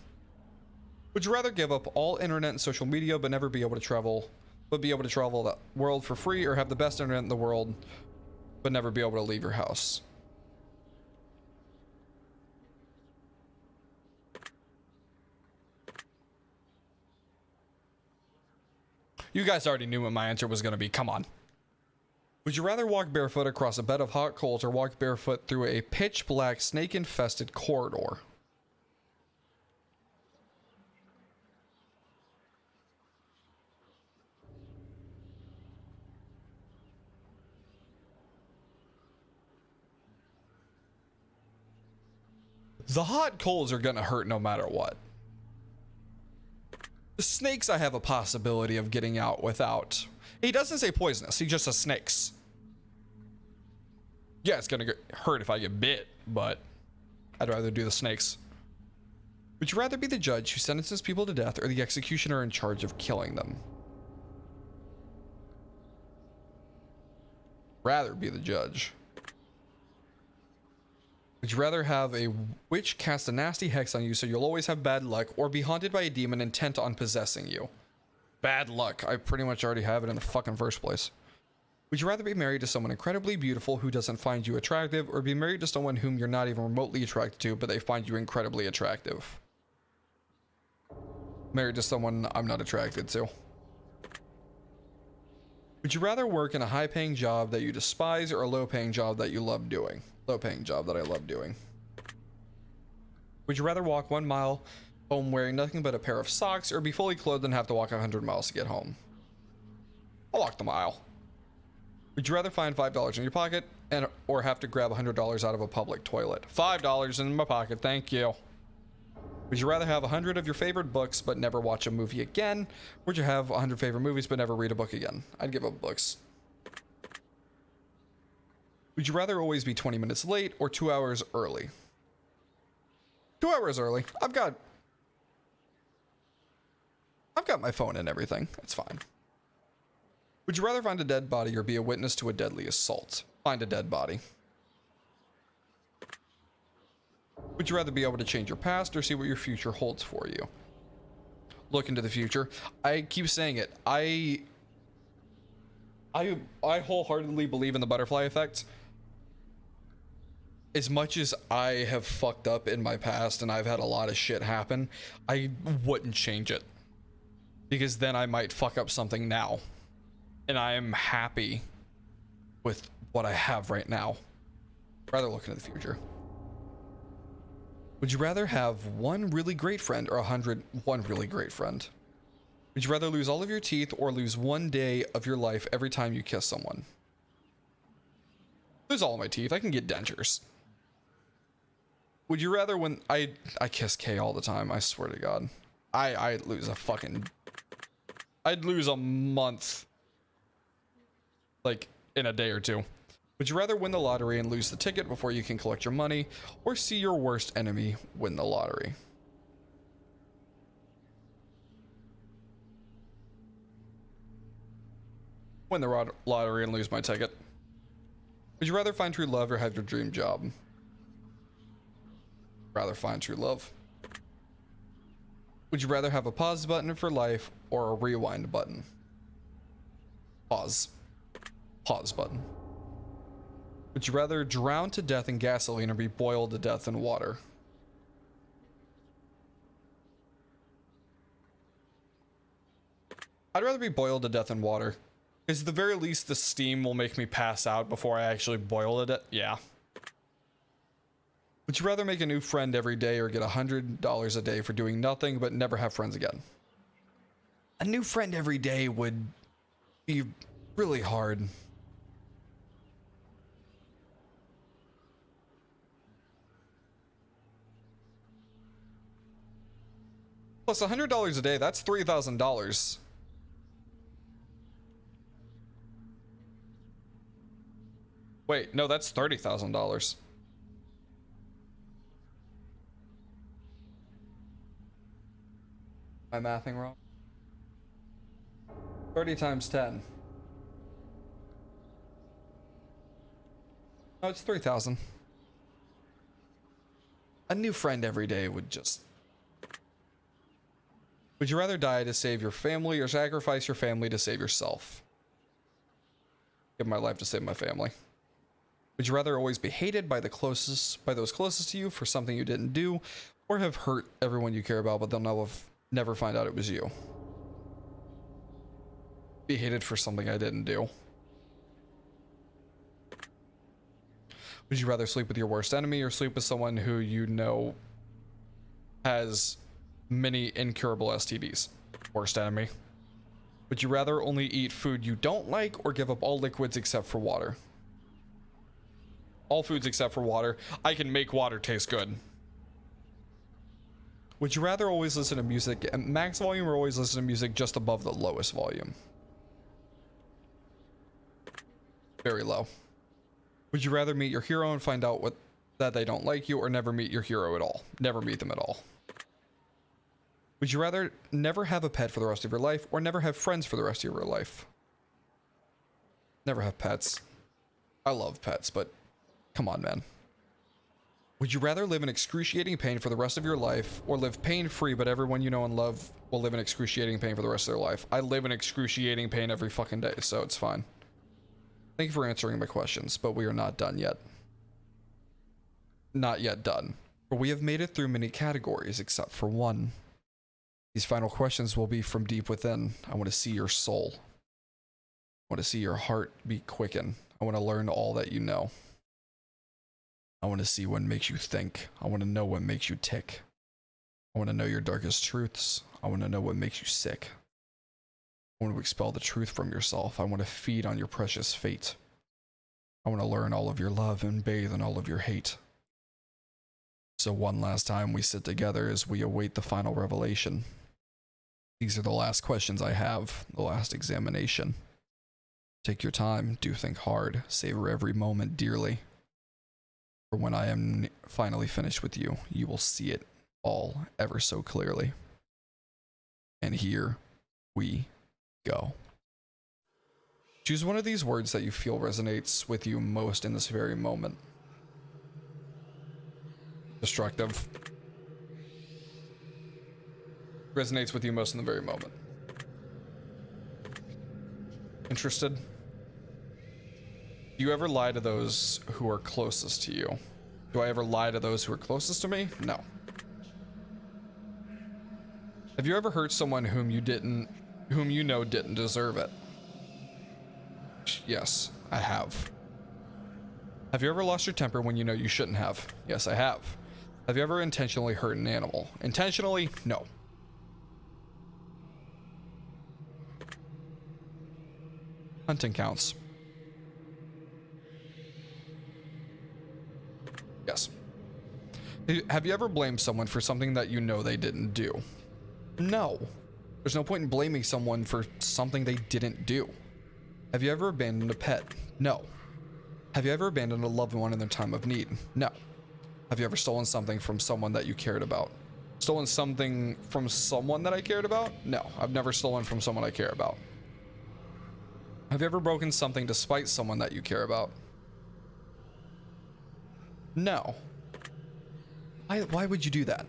Would you rather give up all internet and social media but never be able to travel, but be able to travel the world for free, or have the best internet in the world but never be able to leave your house? You guys already knew what my answer was going to be. Come on. Would you rather walk barefoot across a bed of hot coals or walk barefoot through a pitch black snake-infested corridor? The hot coals are gonna hurt no matter what. The snakes I have a possibility of getting out without. He doesn't say poisonous, he just says snakes. Yeah, it's gonna hurt if I get bit, but I'd rather do the snakes. Would you rather be the judge who sentences people to death or the executioner in charge of killing them? Rather be the judge. Would you rather have a witch cast a nasty hex on you so you'll always have bad luck, or be haunted by a demon intent on possessing you? Bad luck. I pretty much already have it in the fucking first place. Would you rather be married to someone incredibly beautiful who doesn't find you attractive, or be married to someone whom you're not even remotely attracted to, but they find you incredibly attractive? Married to someone I'm not attracted to. Would you rather work in a high-paying job that you despise or a low-paying job that you love doing? Low-paying job that I love doing. Would you rather walk 1 mile home wearing nothing but a pair of socks, or be fully clothed and have to walk 100 miles to get home? I'll walk the mile. Would you rather find $5 in your pocket or have to grab $100 out of a public toilet? $5 in my pocket, thank you. Would you rather have 100 of your favorite books but never watch a movie again? Or would you have 100 favorite movies but never read a book again? I'd give up books. Would you rather always be 20 minutes late or 2 hours early? 2 hours early. I've got my phone and everything. It's fine. Would you rather find a dead body or be a witness to a deadly assault? Find a dead body. Would you rather be able to change your past or see what your future holds for you? Look into the future. I keep saying it. I wholeheartedly believe in the butterfly effect. As much as I have fucked up in my past and I've had a lot of shit happen, I wouldn't change it. Because then I might fuck up something now. And I am happy with what I have right now. Rather look into the future. Would you rather have one really great friend or 101 really great friend? Would you rather lose all of your teeth or lose 1 day of your life every time you kiss someone? Lose all of my teeth. I can get dentures. Would you rather when I kiss Kay all the time, I swear to God. I'd lose a month. Like in a day or two. Would you rather win the lottery and lose the ticket before you can collect your money, or see your worst enemy win the lottery? Win the lottery and lose my ticket. Would you rather find true love or have your dream job? Rather find true love. Would you rather have a pause button for life or a rewind button? Pause. Pause button. Would you rather drown to death in gasoline or be boiled to death in water? I'd rather be boiled to death in water. Because at the very least, the steam will make me pass out before I actually boil it. Yeah. Would you rather make a new friend every day or get $100 a day for doing nothing but never have friends again? A new friend every day would be really hard. Plus $100 a day, that's $3,000. Wait, no, that's $30,000. Am I mathing wrong? 30 times 10. No, it's 3,000. A new friend every day would just... Would you rather die to save your family or sacrifice your family to save yourself? Give my life to save my family. Would you rather always be hated by those closest to you for something you didn't do, or have hurt everyone you care about, but they'll never find out it was you? Be hated for something I didn't do. Would you rather sleep with your worst enemy or sleep with someone who you know has many incurable STDs? Worst enemy. Would you rather only eat food you don't like or give up all liquids except for water? All foods except for water. I can make water taste good. Would you rather always listen to music at max volume or always listen to music just above the lowest volume? Very low. Would you rather meet your hero and find out that they don't like you, or never meet your hero at all? Never meet them at all. Would you rather never have a pet for the rest of your life or never have friends for the rest of your life? Never have pets. I love pets, but come on, man. Would you rather live in excruciating pain for the rest of your life or live pain-free, but everyone you know and love will live in excruciating pain for the rest of their life? I live in excruciating pain every fucking day, so it's fine. Thank you for answering my questions, but we are not done yet. Not yet done. For we have made it through many categories except for one. These final questions will be from deep within. I want to see your soul. I want to see your heart be quickened. I want to learn all that you know. I want to see what makes you think. I want to know what makes you tick. I want to know your darkest truths. I want to know what makes you sick. I want to expel the truth from yourself. I want to feed on your precious fate. I want to learn all of your love and bathe in all of your hate. So one last time we sit together as we await the final revelation. These are the last questions I have, the last examination. Take your time, do think hard, savor every moment dearly. For when I am finally finished with you, you will see it all ever so clearly. And here we go. Choose one of these words that you feel resonates with you most in this very moment. Destructive. Resonates with you most in the very moment. Interested? Do you ever lie to those who are closest to you? Do I ever lie to those who are closest to me? No. Have you ever hurt someone whom you know didn't deserve it? Yes, I have. Have you ever lost your temper when you know you shouldn't have? Yes, I have. Have you ever intentionally hurt an animal? Intentionally? No. Hunting counts. Yes. Have you ever blamed someone for something that you know they didn't do? No. There's no point in blaming someone for something they didn't do. Have you ever abandoned a pet? No. Have you ever abandoned a loved one in their time of need? No. Have you ever stolen something from someone that you cared about? Stolen something from someone that I cared about? No, I've never stolen from someone I care about. Have you ever broken something to spite someone that you care about? No. Why would you do that?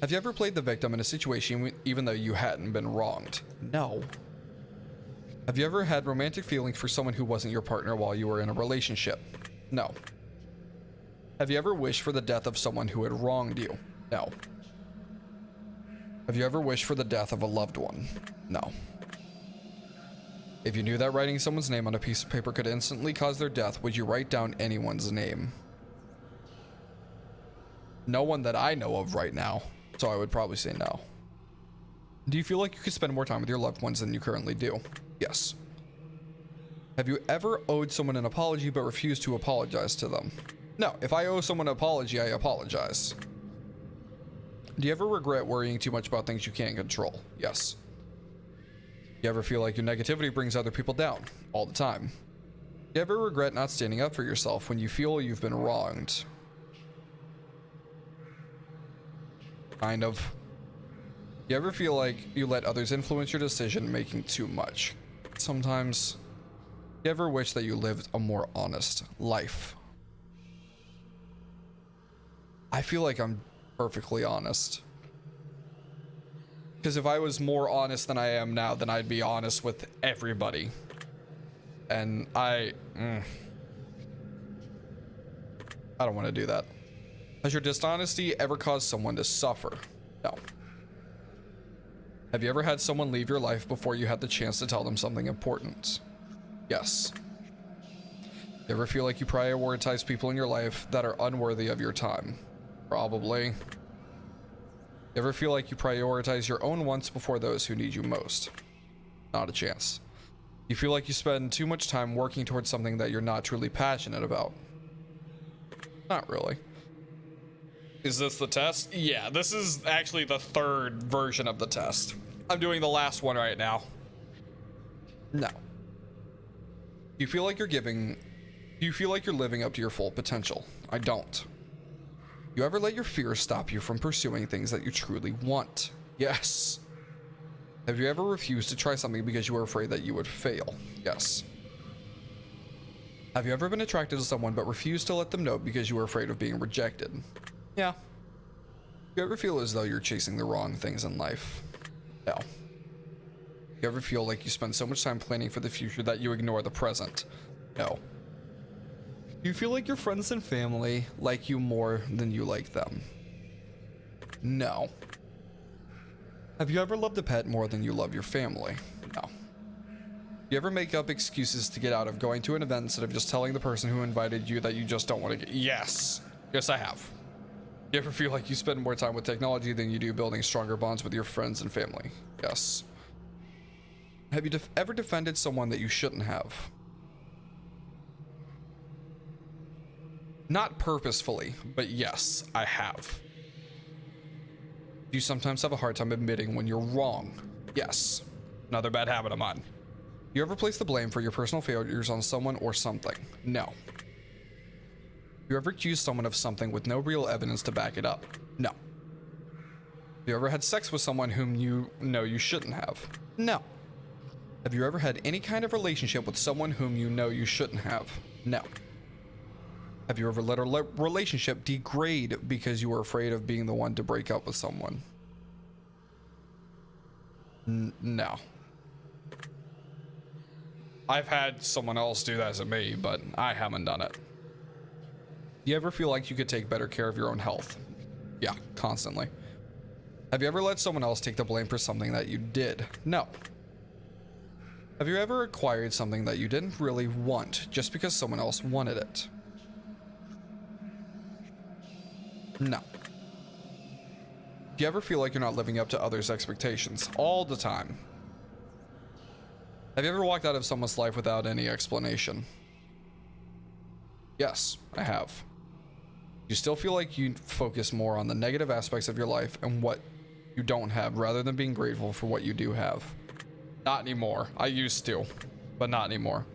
Have you ever played the victim in a situation even though you hadn't been wronged? No. Have you ever had romantic feelings for someone who wasn't your partner while you were in a relationship? No. Have you ever wished for the death of someone who had wronged you? No. Have you ever wished for the death of a loved one? No. If you knew that writing someone's name on a piece of paper could instantly cause their death, would you write down anyone's name? No one that I know of right now, so I would probably say no. Do you feel like you could spend more time with your loved ones than you currently do? Yes. Have you ever owed someone an apology but refused to apologize to them? No. If I owe someone an apology, I apologize. Do you ever regret worrying too much about things you can't control? Yes. You ever feel like your negativity brings other people down? All the time. Do you ever regret not standing up for yourself when you feel you've been wronged? Kind of. Do you ever feel like you let others influence your decision making too much? Sometimes. Do you ever wish that you lived a more honest life? I feel like I'm perfectly honest. Because if I was more honest than I am now, then I'd be honest with everybody. And I don't want to do that. Has your dishonesty ever caused someone to suffer? No. Have you ever had someone leave your life before you had the chance to tell them something important? Yes. You ever feel like you prioritize people in your life that are unworthy of your time? Probably. You ever feel like you prioritize your own wants before those who need you most? Not a chance. You feel like you spend too much time working towards something that you're not truly passionate about? Not really. Is this the test? Yeah, this is actually the third version of the test. I'm doing the last one right now. No. You feel like you feel like you're living up to your full potential? I don't. You ever let your fears stop you from pursuing things that you truly want? Yes. Have you ever refused to try something because you were afraid that you would fail? Yes. Have you ever been attracted to someone but refused to let them know because you were afraid of being rejected? Yeah. You ever feel as though you're chasing the wrong things in life? No. You ever feel like you spend so much time planning for the future that you ignore the present? No. Do you feel like your friends and family like you more than you like them? No. Have you ever loved a pet more than you love your family? No. Do you ever make up excuses to get out of going to an event instead of just telling the person who invited you that you just don't want to get? Yes. Yes, I have. You ever feel like you spend more time with technology than you do building stronger bonds with your friends and family? Yes. Have you ever defended someone that you shouldn't have? Not purposefully, but yes, I have. Do you sometimes have a hard time admitting when you're wrong? Yes. Another bad habit of mine. You ever place the blame for your personal failures on someone or something? No. You ever accuse someone of something with no real evidence to back it up? No. Have you ever had sex with someone whom you know you shouldn't have? No. Have you ever had any kind of relationship with someone whom you know you shouldn't have? No. Have you ever let a relationship degrade because you were afraid of being the one to break up with someone? No. I've had someone else do that to me, but I haven't done it. Do you ever feel like you could take better care of your own health? Yeah, constantly. Have you ever let someone else take the blame for something that you did? No. Have you ever acquired something that you didn't really want just because someone else wanted it? No. Do you ever feel like you're not living up to others' expectations? All the time. Have you ever walked out of someone's life without any explanation? Yes, I have. You still feel like you focus more on the negative aspects of your life and what you don't have rather than being grateful for what you do have? Not anymore. I used to, but not anymore.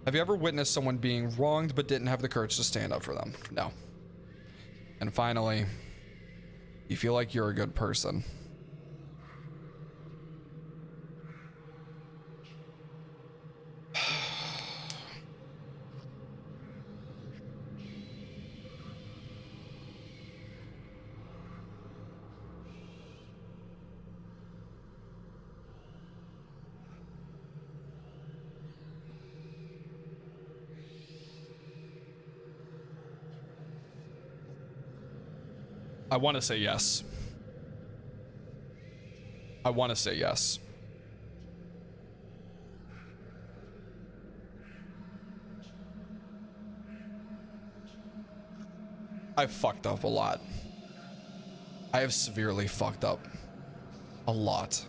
Have you ever witnessed someone being wronged but didn't have the courage to stand up for them? No. And finally, you feel like you're a good person. I want to say yes. I want to say yes. I've fucked up a lot. I have severely fucked up. A lot.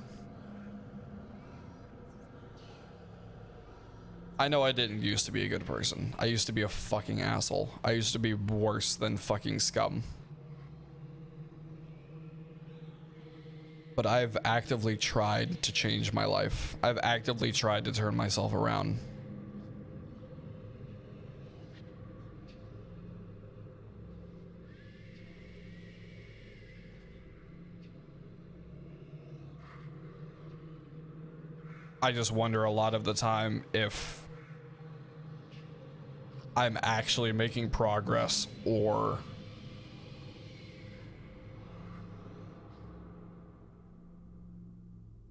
I know I didn't used to be a good person. I used to be a fucking asshole. I used to be worse than fucking scum. But I've actively tried to change my life. I've actively tried to turn myself around. I just wonder a lot of the time if I'm actually making progress, or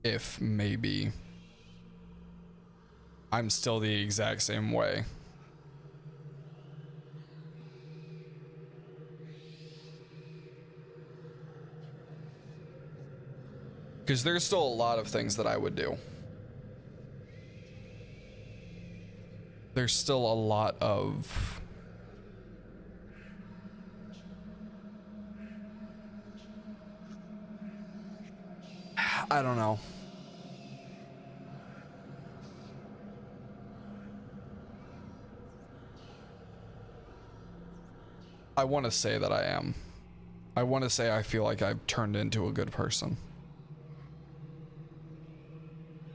if maybe I'm still the exact same way. Because there's still a lot of things that I would do. There's still a lot of I don't know. I want to say that I am. I want to say I feel like I've turned into a good person.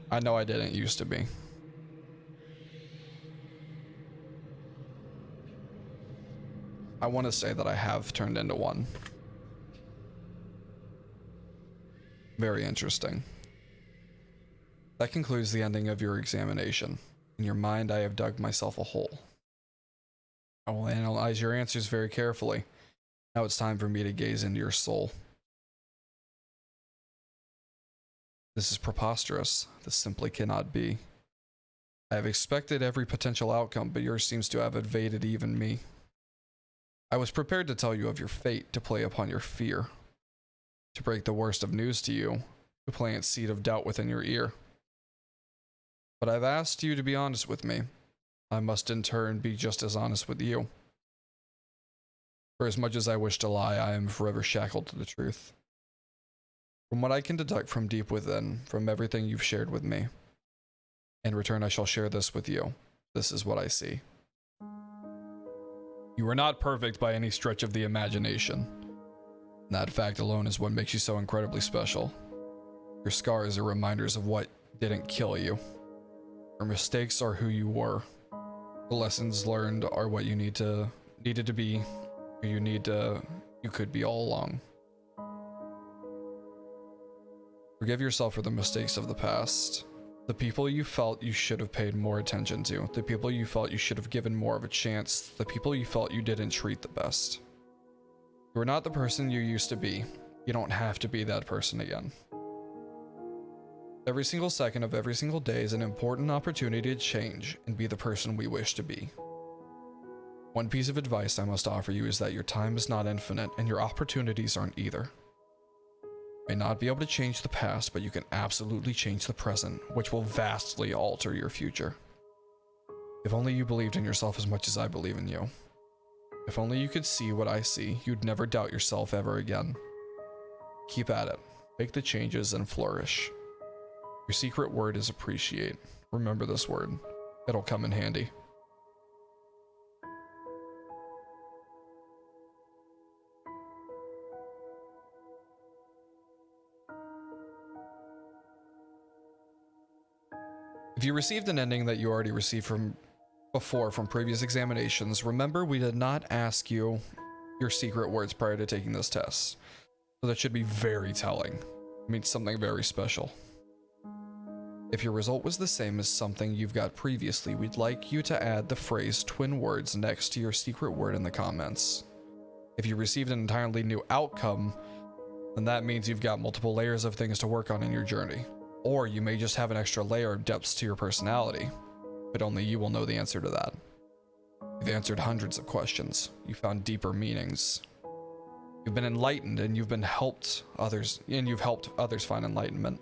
I know I didn't used to be. I want to say that I have turned into one. Very interesting. That concludes the ending of your examination. In your mind, I have dug myself a hole. I will analyze your answers very carefully. Now it's time for me to gaze into your soul. This is preposterous. This simply cannot be. I have expected every potential outcome, but yours seems to have evaded even me. I was prepared to tell you of your fate, to play upon your fear, to break the worst of news to you, to plant a seed of doubt within your ear. But I've asked you to be honest with me. I must in turn be just as honest with you. For as much as I wish to lie, I am forever shackled to the truth. From what I can deduct from deep within, from everything you've shared with me, in return I shall share this with you. This is what I see. You are not perfect by any stretch of the imagination. That fact alone is what makes you so incredibly special. Your scars are reminders of what didn't kill you. Your mistakes are who you were. The lessons learned are what you needed to be, who you could be all along. Forgive yourself for the mistakes of the past. The people you felt you should have paid more attention to. The people you felt you should have given more of a chance. The people you felt you didn't treat the best. You are not the person you used to be. You don't have to be that person again. Every single second of every single day is an important opportunity to change and be the person we wish to be. One piece of advice I must offer you is that your time is not infinite and your opportunities aren't either. You may not be able to change the past, but you can absolutely change the present, which will vastly alter your future. If only you believed in yourself as much as I believe in you. If only you could see what I see, you'd never doubt yourself ever again. Keep at it, make the changes, and flourish. Your secret word is appreciate. Remember this word. It'll come in handy. If you received an ending that you already received from previous examinations, remember we did not ask you your secret words prior to taking this test. So that should be very telling. It means something very special. If your result was the same as something you've got previously, we'd like you to add the phrase twin words next to your secret word in the comments. If you received an entirely new outcome, then that means you've got multiple layers of things to work on in your journey. Or you may just have an extra layer of depths to your personality, but only you will know the answer to that. You've answered hundreds of questions. You found deeper meanings. You've been enlightened and you've helped others find enlightenment.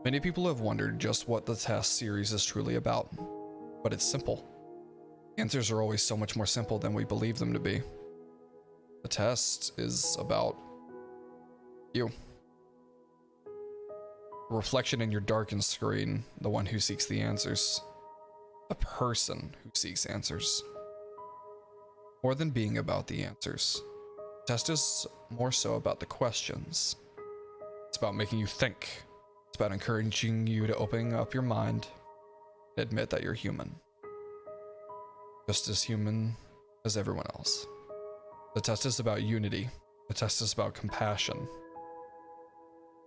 Many people have wondered just what the test series is truly about, but it's simple. Answers are always so much more simple than we believe them to be. The test is about you. A reflection in your darkened screen, the one who seeks the answers. The person who seeks answers. More than being about the answers, the test is more so about the questions. It's about making you think. It's about encouraging you to open up your mind and admit that you're human. Just as human as everyone else. The test is about unity. The test is about compassion.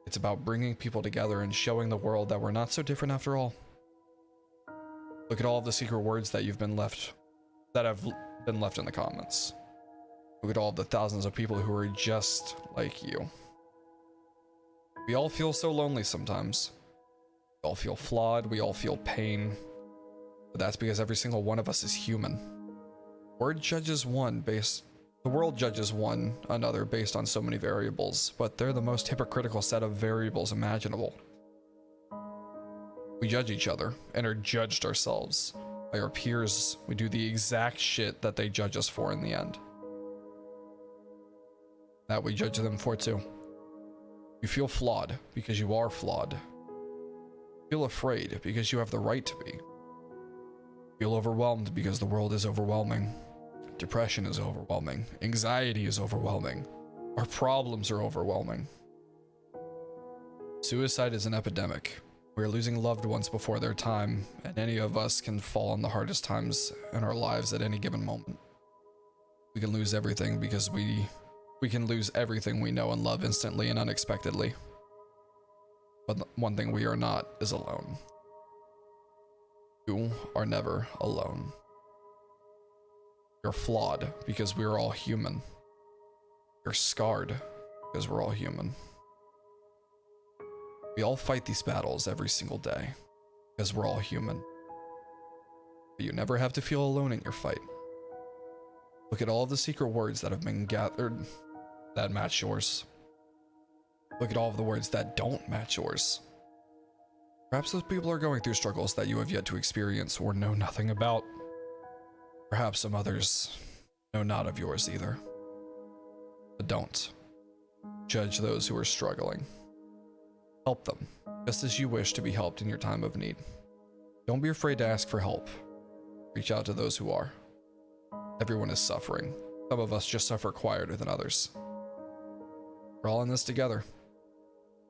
It's about bringing people together and showing the world that we're not so different after all. Look at all of the secret words that have been left in the comments. Look at all of the thousands of people who are just like you. We all feel so lonely sometimes. We all feel flawed, we all feel pain. But that's because every single one of us is human. The world judges one another based on so many variables, but they're the most hypocritical set of variables imaginable. We judge each other and are judged ourselves. By our peers, we do the exact shit that they judge us for in the end. That we judge them for too. You feel flawed because you are flawed. You feel afraid because you have the right to be. You feel overwhelmed because the world is overwhelming. Depression is overwhelming. Anxiety is overwhelming. Our problems are overwhelming. Suicide is an epidemic. We are losing loved ones before their time, and any of us can fall in the hardest times in our lives at any given moment. We can lose everything because we can lose everything we know and love instantly and unexpectedly. But one thing we are not is alone. You are never alone. You're flawed because we are all human. You're scarred because we're all human. We all fight these battles every single day because we're all human. But you never have to feel alone in your fight. Look at all of the secret words that have been gathered that match yours. Look at all of the words that don't match yours. Perhaps those people are going through struggles that you have yet to experience or know nothing about. Perhaps some others know not of yours either. But don't judge those who are struggling. Help them, just as you wish to be helped in your time of need. Don't be afraid to ask for help. Reach out to those who are. Everyone is suffering. Some of us just suffer quieter than others. We're all in this together.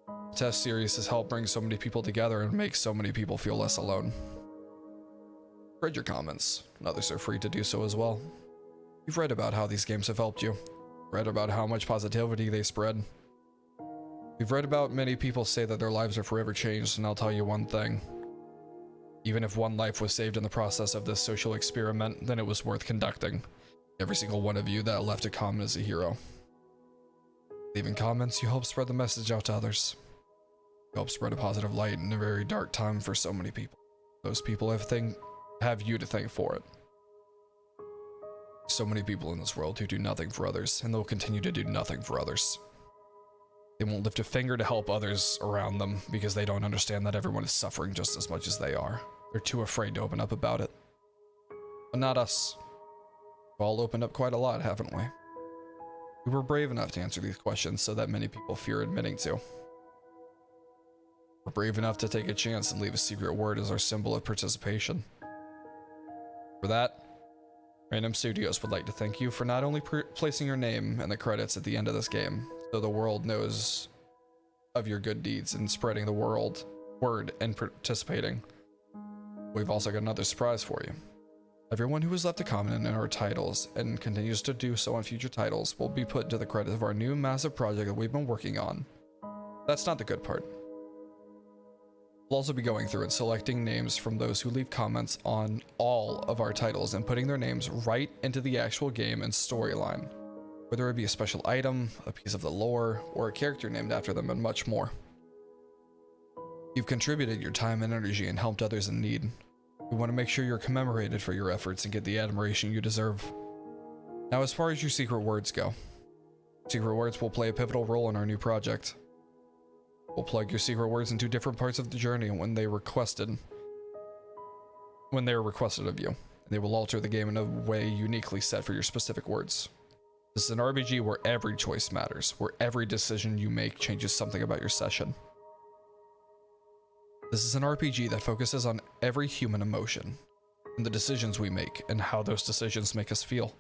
The test series has helped bring so many people together and make so many people feel less alone. Read your comments, and others are free to do so as well. You've read about how these games have helped you. Read about how much positivity they spread. We've read about many people say that their lives are forever changed, and I'll tell you one thing. Even if one life was saved in the process of this social experiment, then it was worth conducting. Every single one of you that left a comment is a hero. Leaving comments, you help spread the message out to others. You help spread a positive light in a very dark time for so many people. Those people have you to thank for it. So many people in this world who do nothing for others, and they'll continue to do nothing for others. They won't lift a finger to help others around them because they don't understand that everyone is suffering just as much as they are. They're too afraid to open up about it. But not us. We've all opened up quite a lot, haven't we? We were brave enough to answer these questions so that many people fear admitting to. We're brave enough to take a chance and leave a secret word as our symbol of participation. For that, Random Studios would like to thank you for not only placing your name in the credits at the end of this game, so the world knows of your good deeds and spreading the word and participating. We've also got another surprise for you. Everyone who has left a comment in our titles and continues to do so on future titles will be put to the credit of our new massive project that we've been working on. That's not the good part. We'll also be going through and selecting names from those who leave comments on all of our titles and putting their names right into the actual game and storyline. Whether it be a special item, a piece of the lore, or a character named after them, and much more. You've contributed your time and energy and helped others in need. We want to make sure you're commemorated for your efforts and get the admiration you deserve. Now, as far as your secret words go, secret words will play a pivotal role in our new project. We'll plug your secret words into different parts of the journey when they are requested of you. They will alter the game in a way uniquely set for your specific words. This is an RPG where every choice matters, where every decision you make changes something about your session. This is an RPG that focuses on every human emotion, and the decisions we make, and how those decisions make us feel.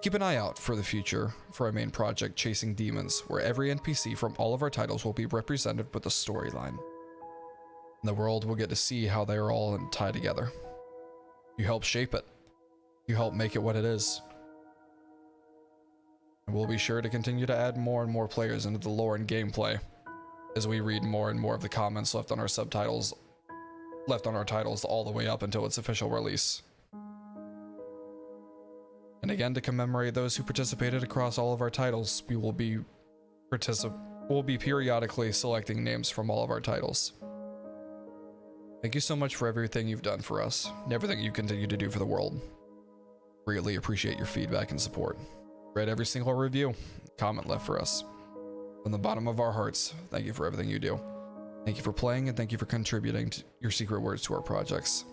Keep an eye out for the future for our main project, Chasing Demons, where every NPC from all of our titles will be represented with a storyline. And the world will get to see how they are all tied together. You help shape it. You help make it what it is. And we'll be sure to continue to add more and more players into the lore and gameplay as we read more and more of the comments left on our titles all the way up until its official release. And again, to commemorate those who participated across all of our titles, we'll be periodically selecting names from all of our titles. Thank you so much for everything you've done for us, and everything you continue to do for the world. Greatly appreciate your feedback and support. Read every single review, comment left for us. From the bottom of our hearts, thank you for everything you do. Thank you for playing, and thank you for contributing to your secret words to our projects.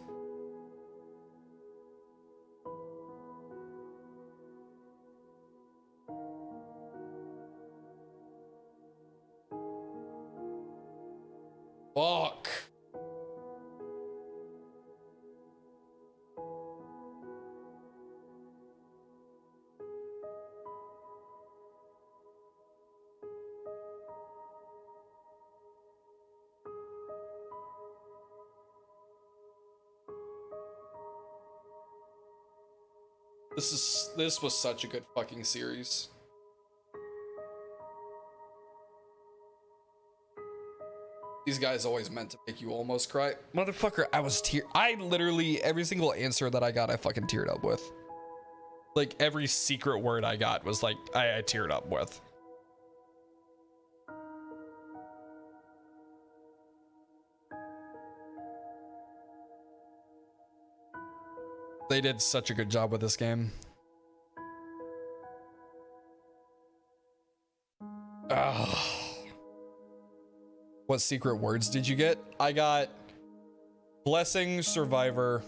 Fuck. This was such a good fucking series. These guys always meant to make you almost cry. Motherfucker, I literally, every single answer that I got, I fucking teared up with. Like, every secret word I got was like, I teared up with. They did such a good job with this game. Ugh. What secret words did you get? I got Blessing, Survivor,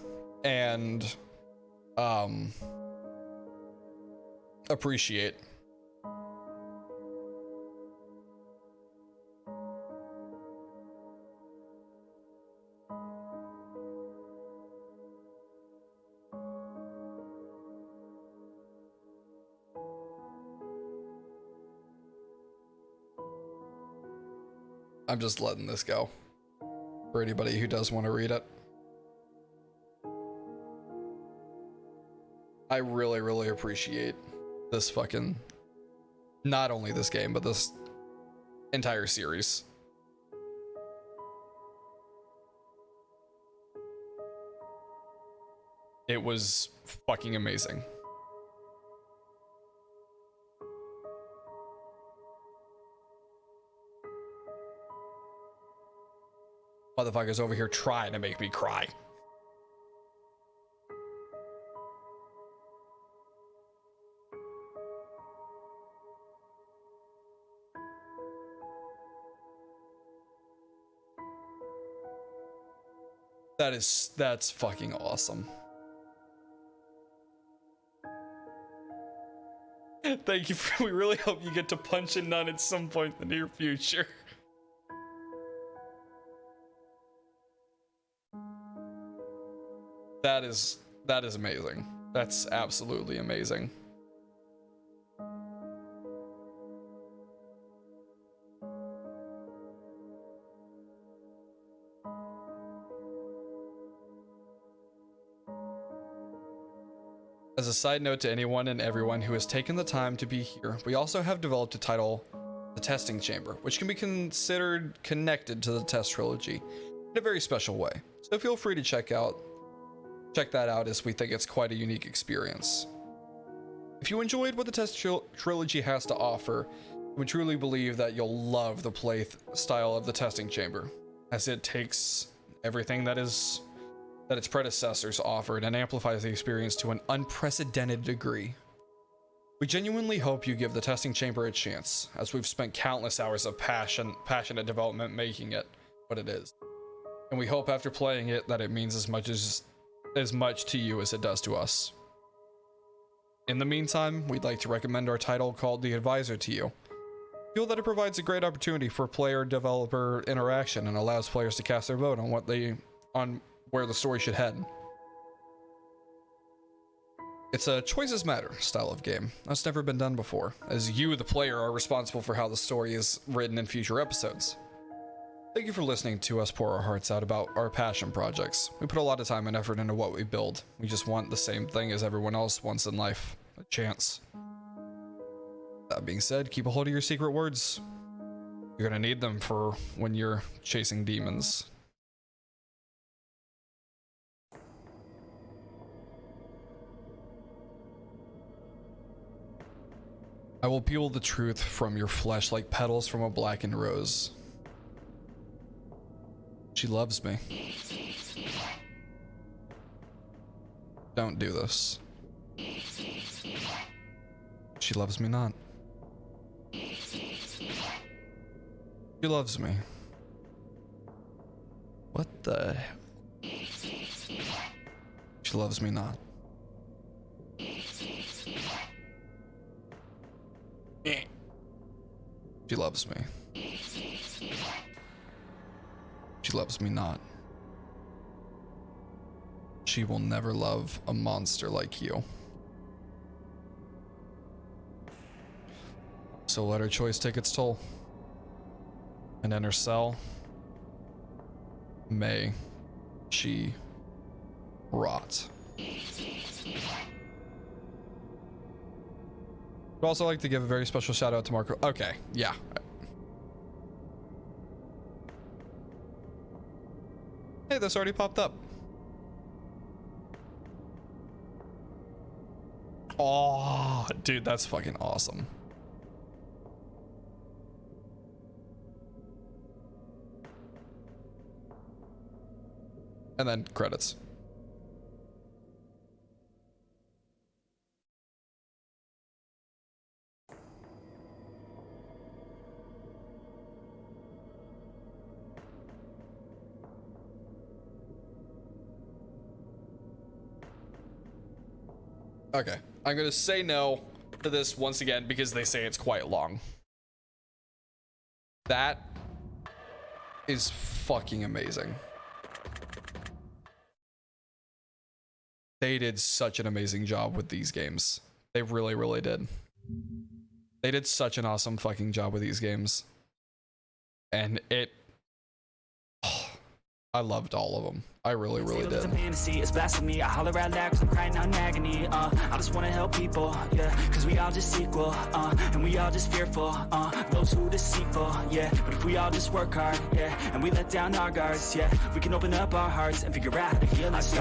and Appreciate. I'm just letting this go for anybody who does want to read it. I really, really appreciate this fucking, not only this game, but this entire series. It was fucking amazing. Motherfuckers over here trying to make me cry. That's fucking awesome. Thank you we really hope you get to punch a nun at some point in the near future. That is amazing. That's absolutely amazing. As a side note to anyone and everyone who has taken the time to be here, we also have developed a title, The Testing Chamber, which can be considered connected to the Test Trilogy in a very special way. So feel free to check that out, as we think it's quite a unique experience. If you enjoyed what the Test Trilogy has to offer, we truly believe that you'll love the play style of the Testing Chamber, as it takes everything that its predecessors offered and amplifies the experience to an unprecedented degree. We genuinely hope you give the testing chamber a chance, as we've spent countless hours of passionate development making it what it is. And we hope after playing it that it means as much to you as it does to us. In the meantime, we'd like to recommend our title called The Advisor to you. Feel that it provides a great opportunity for player-developer interaction and allows players to cast their vote on where the story should head. It's a choices matter style of game. That's never been done before, as you, the player, are responsible for how the story is written in future episodes. Thank you for listening to us pour our hearts out about our passion projects. We put a lot of time and effort into what we build. We just want the same thing as everyone else wants in life, a chance. That being said, keep a hold of your secret words. You're gonna need them for when you're chasing demons. I will peel the truth from your flesh like petals from a blackened rose. She loves me. Don't do this. She loves me not. She loves me. What the hell? She loves me not. She loves me. She loves me not. She will never love a monster like you. So let her choice take its toll. And in her cell, may she rot. I'd also like to give a very special shout out to Marco. Okay, yeah. Hey, this already popped up. Oh, dude, that's fucking awesome. And then credits. Okay, I'm gonna say no to this once again because they say it's quite long. That is fucking amazing. They did such an amazing job with these games. They really, really did. They did such an awesome fucking job with these games. And it... Oh, I loved all of them. I really, really did. It's a fantasy, it's blasphemy. I holler out loud cause I'm crying out in agony. I just wanna help people, yeah, cause we all just equal, and we all just fearful, those who deceitful, yeah. But if we all just work hard, yeah, and we let down our guards, yeah, we can open up our hearts and figure out how to heal our scars.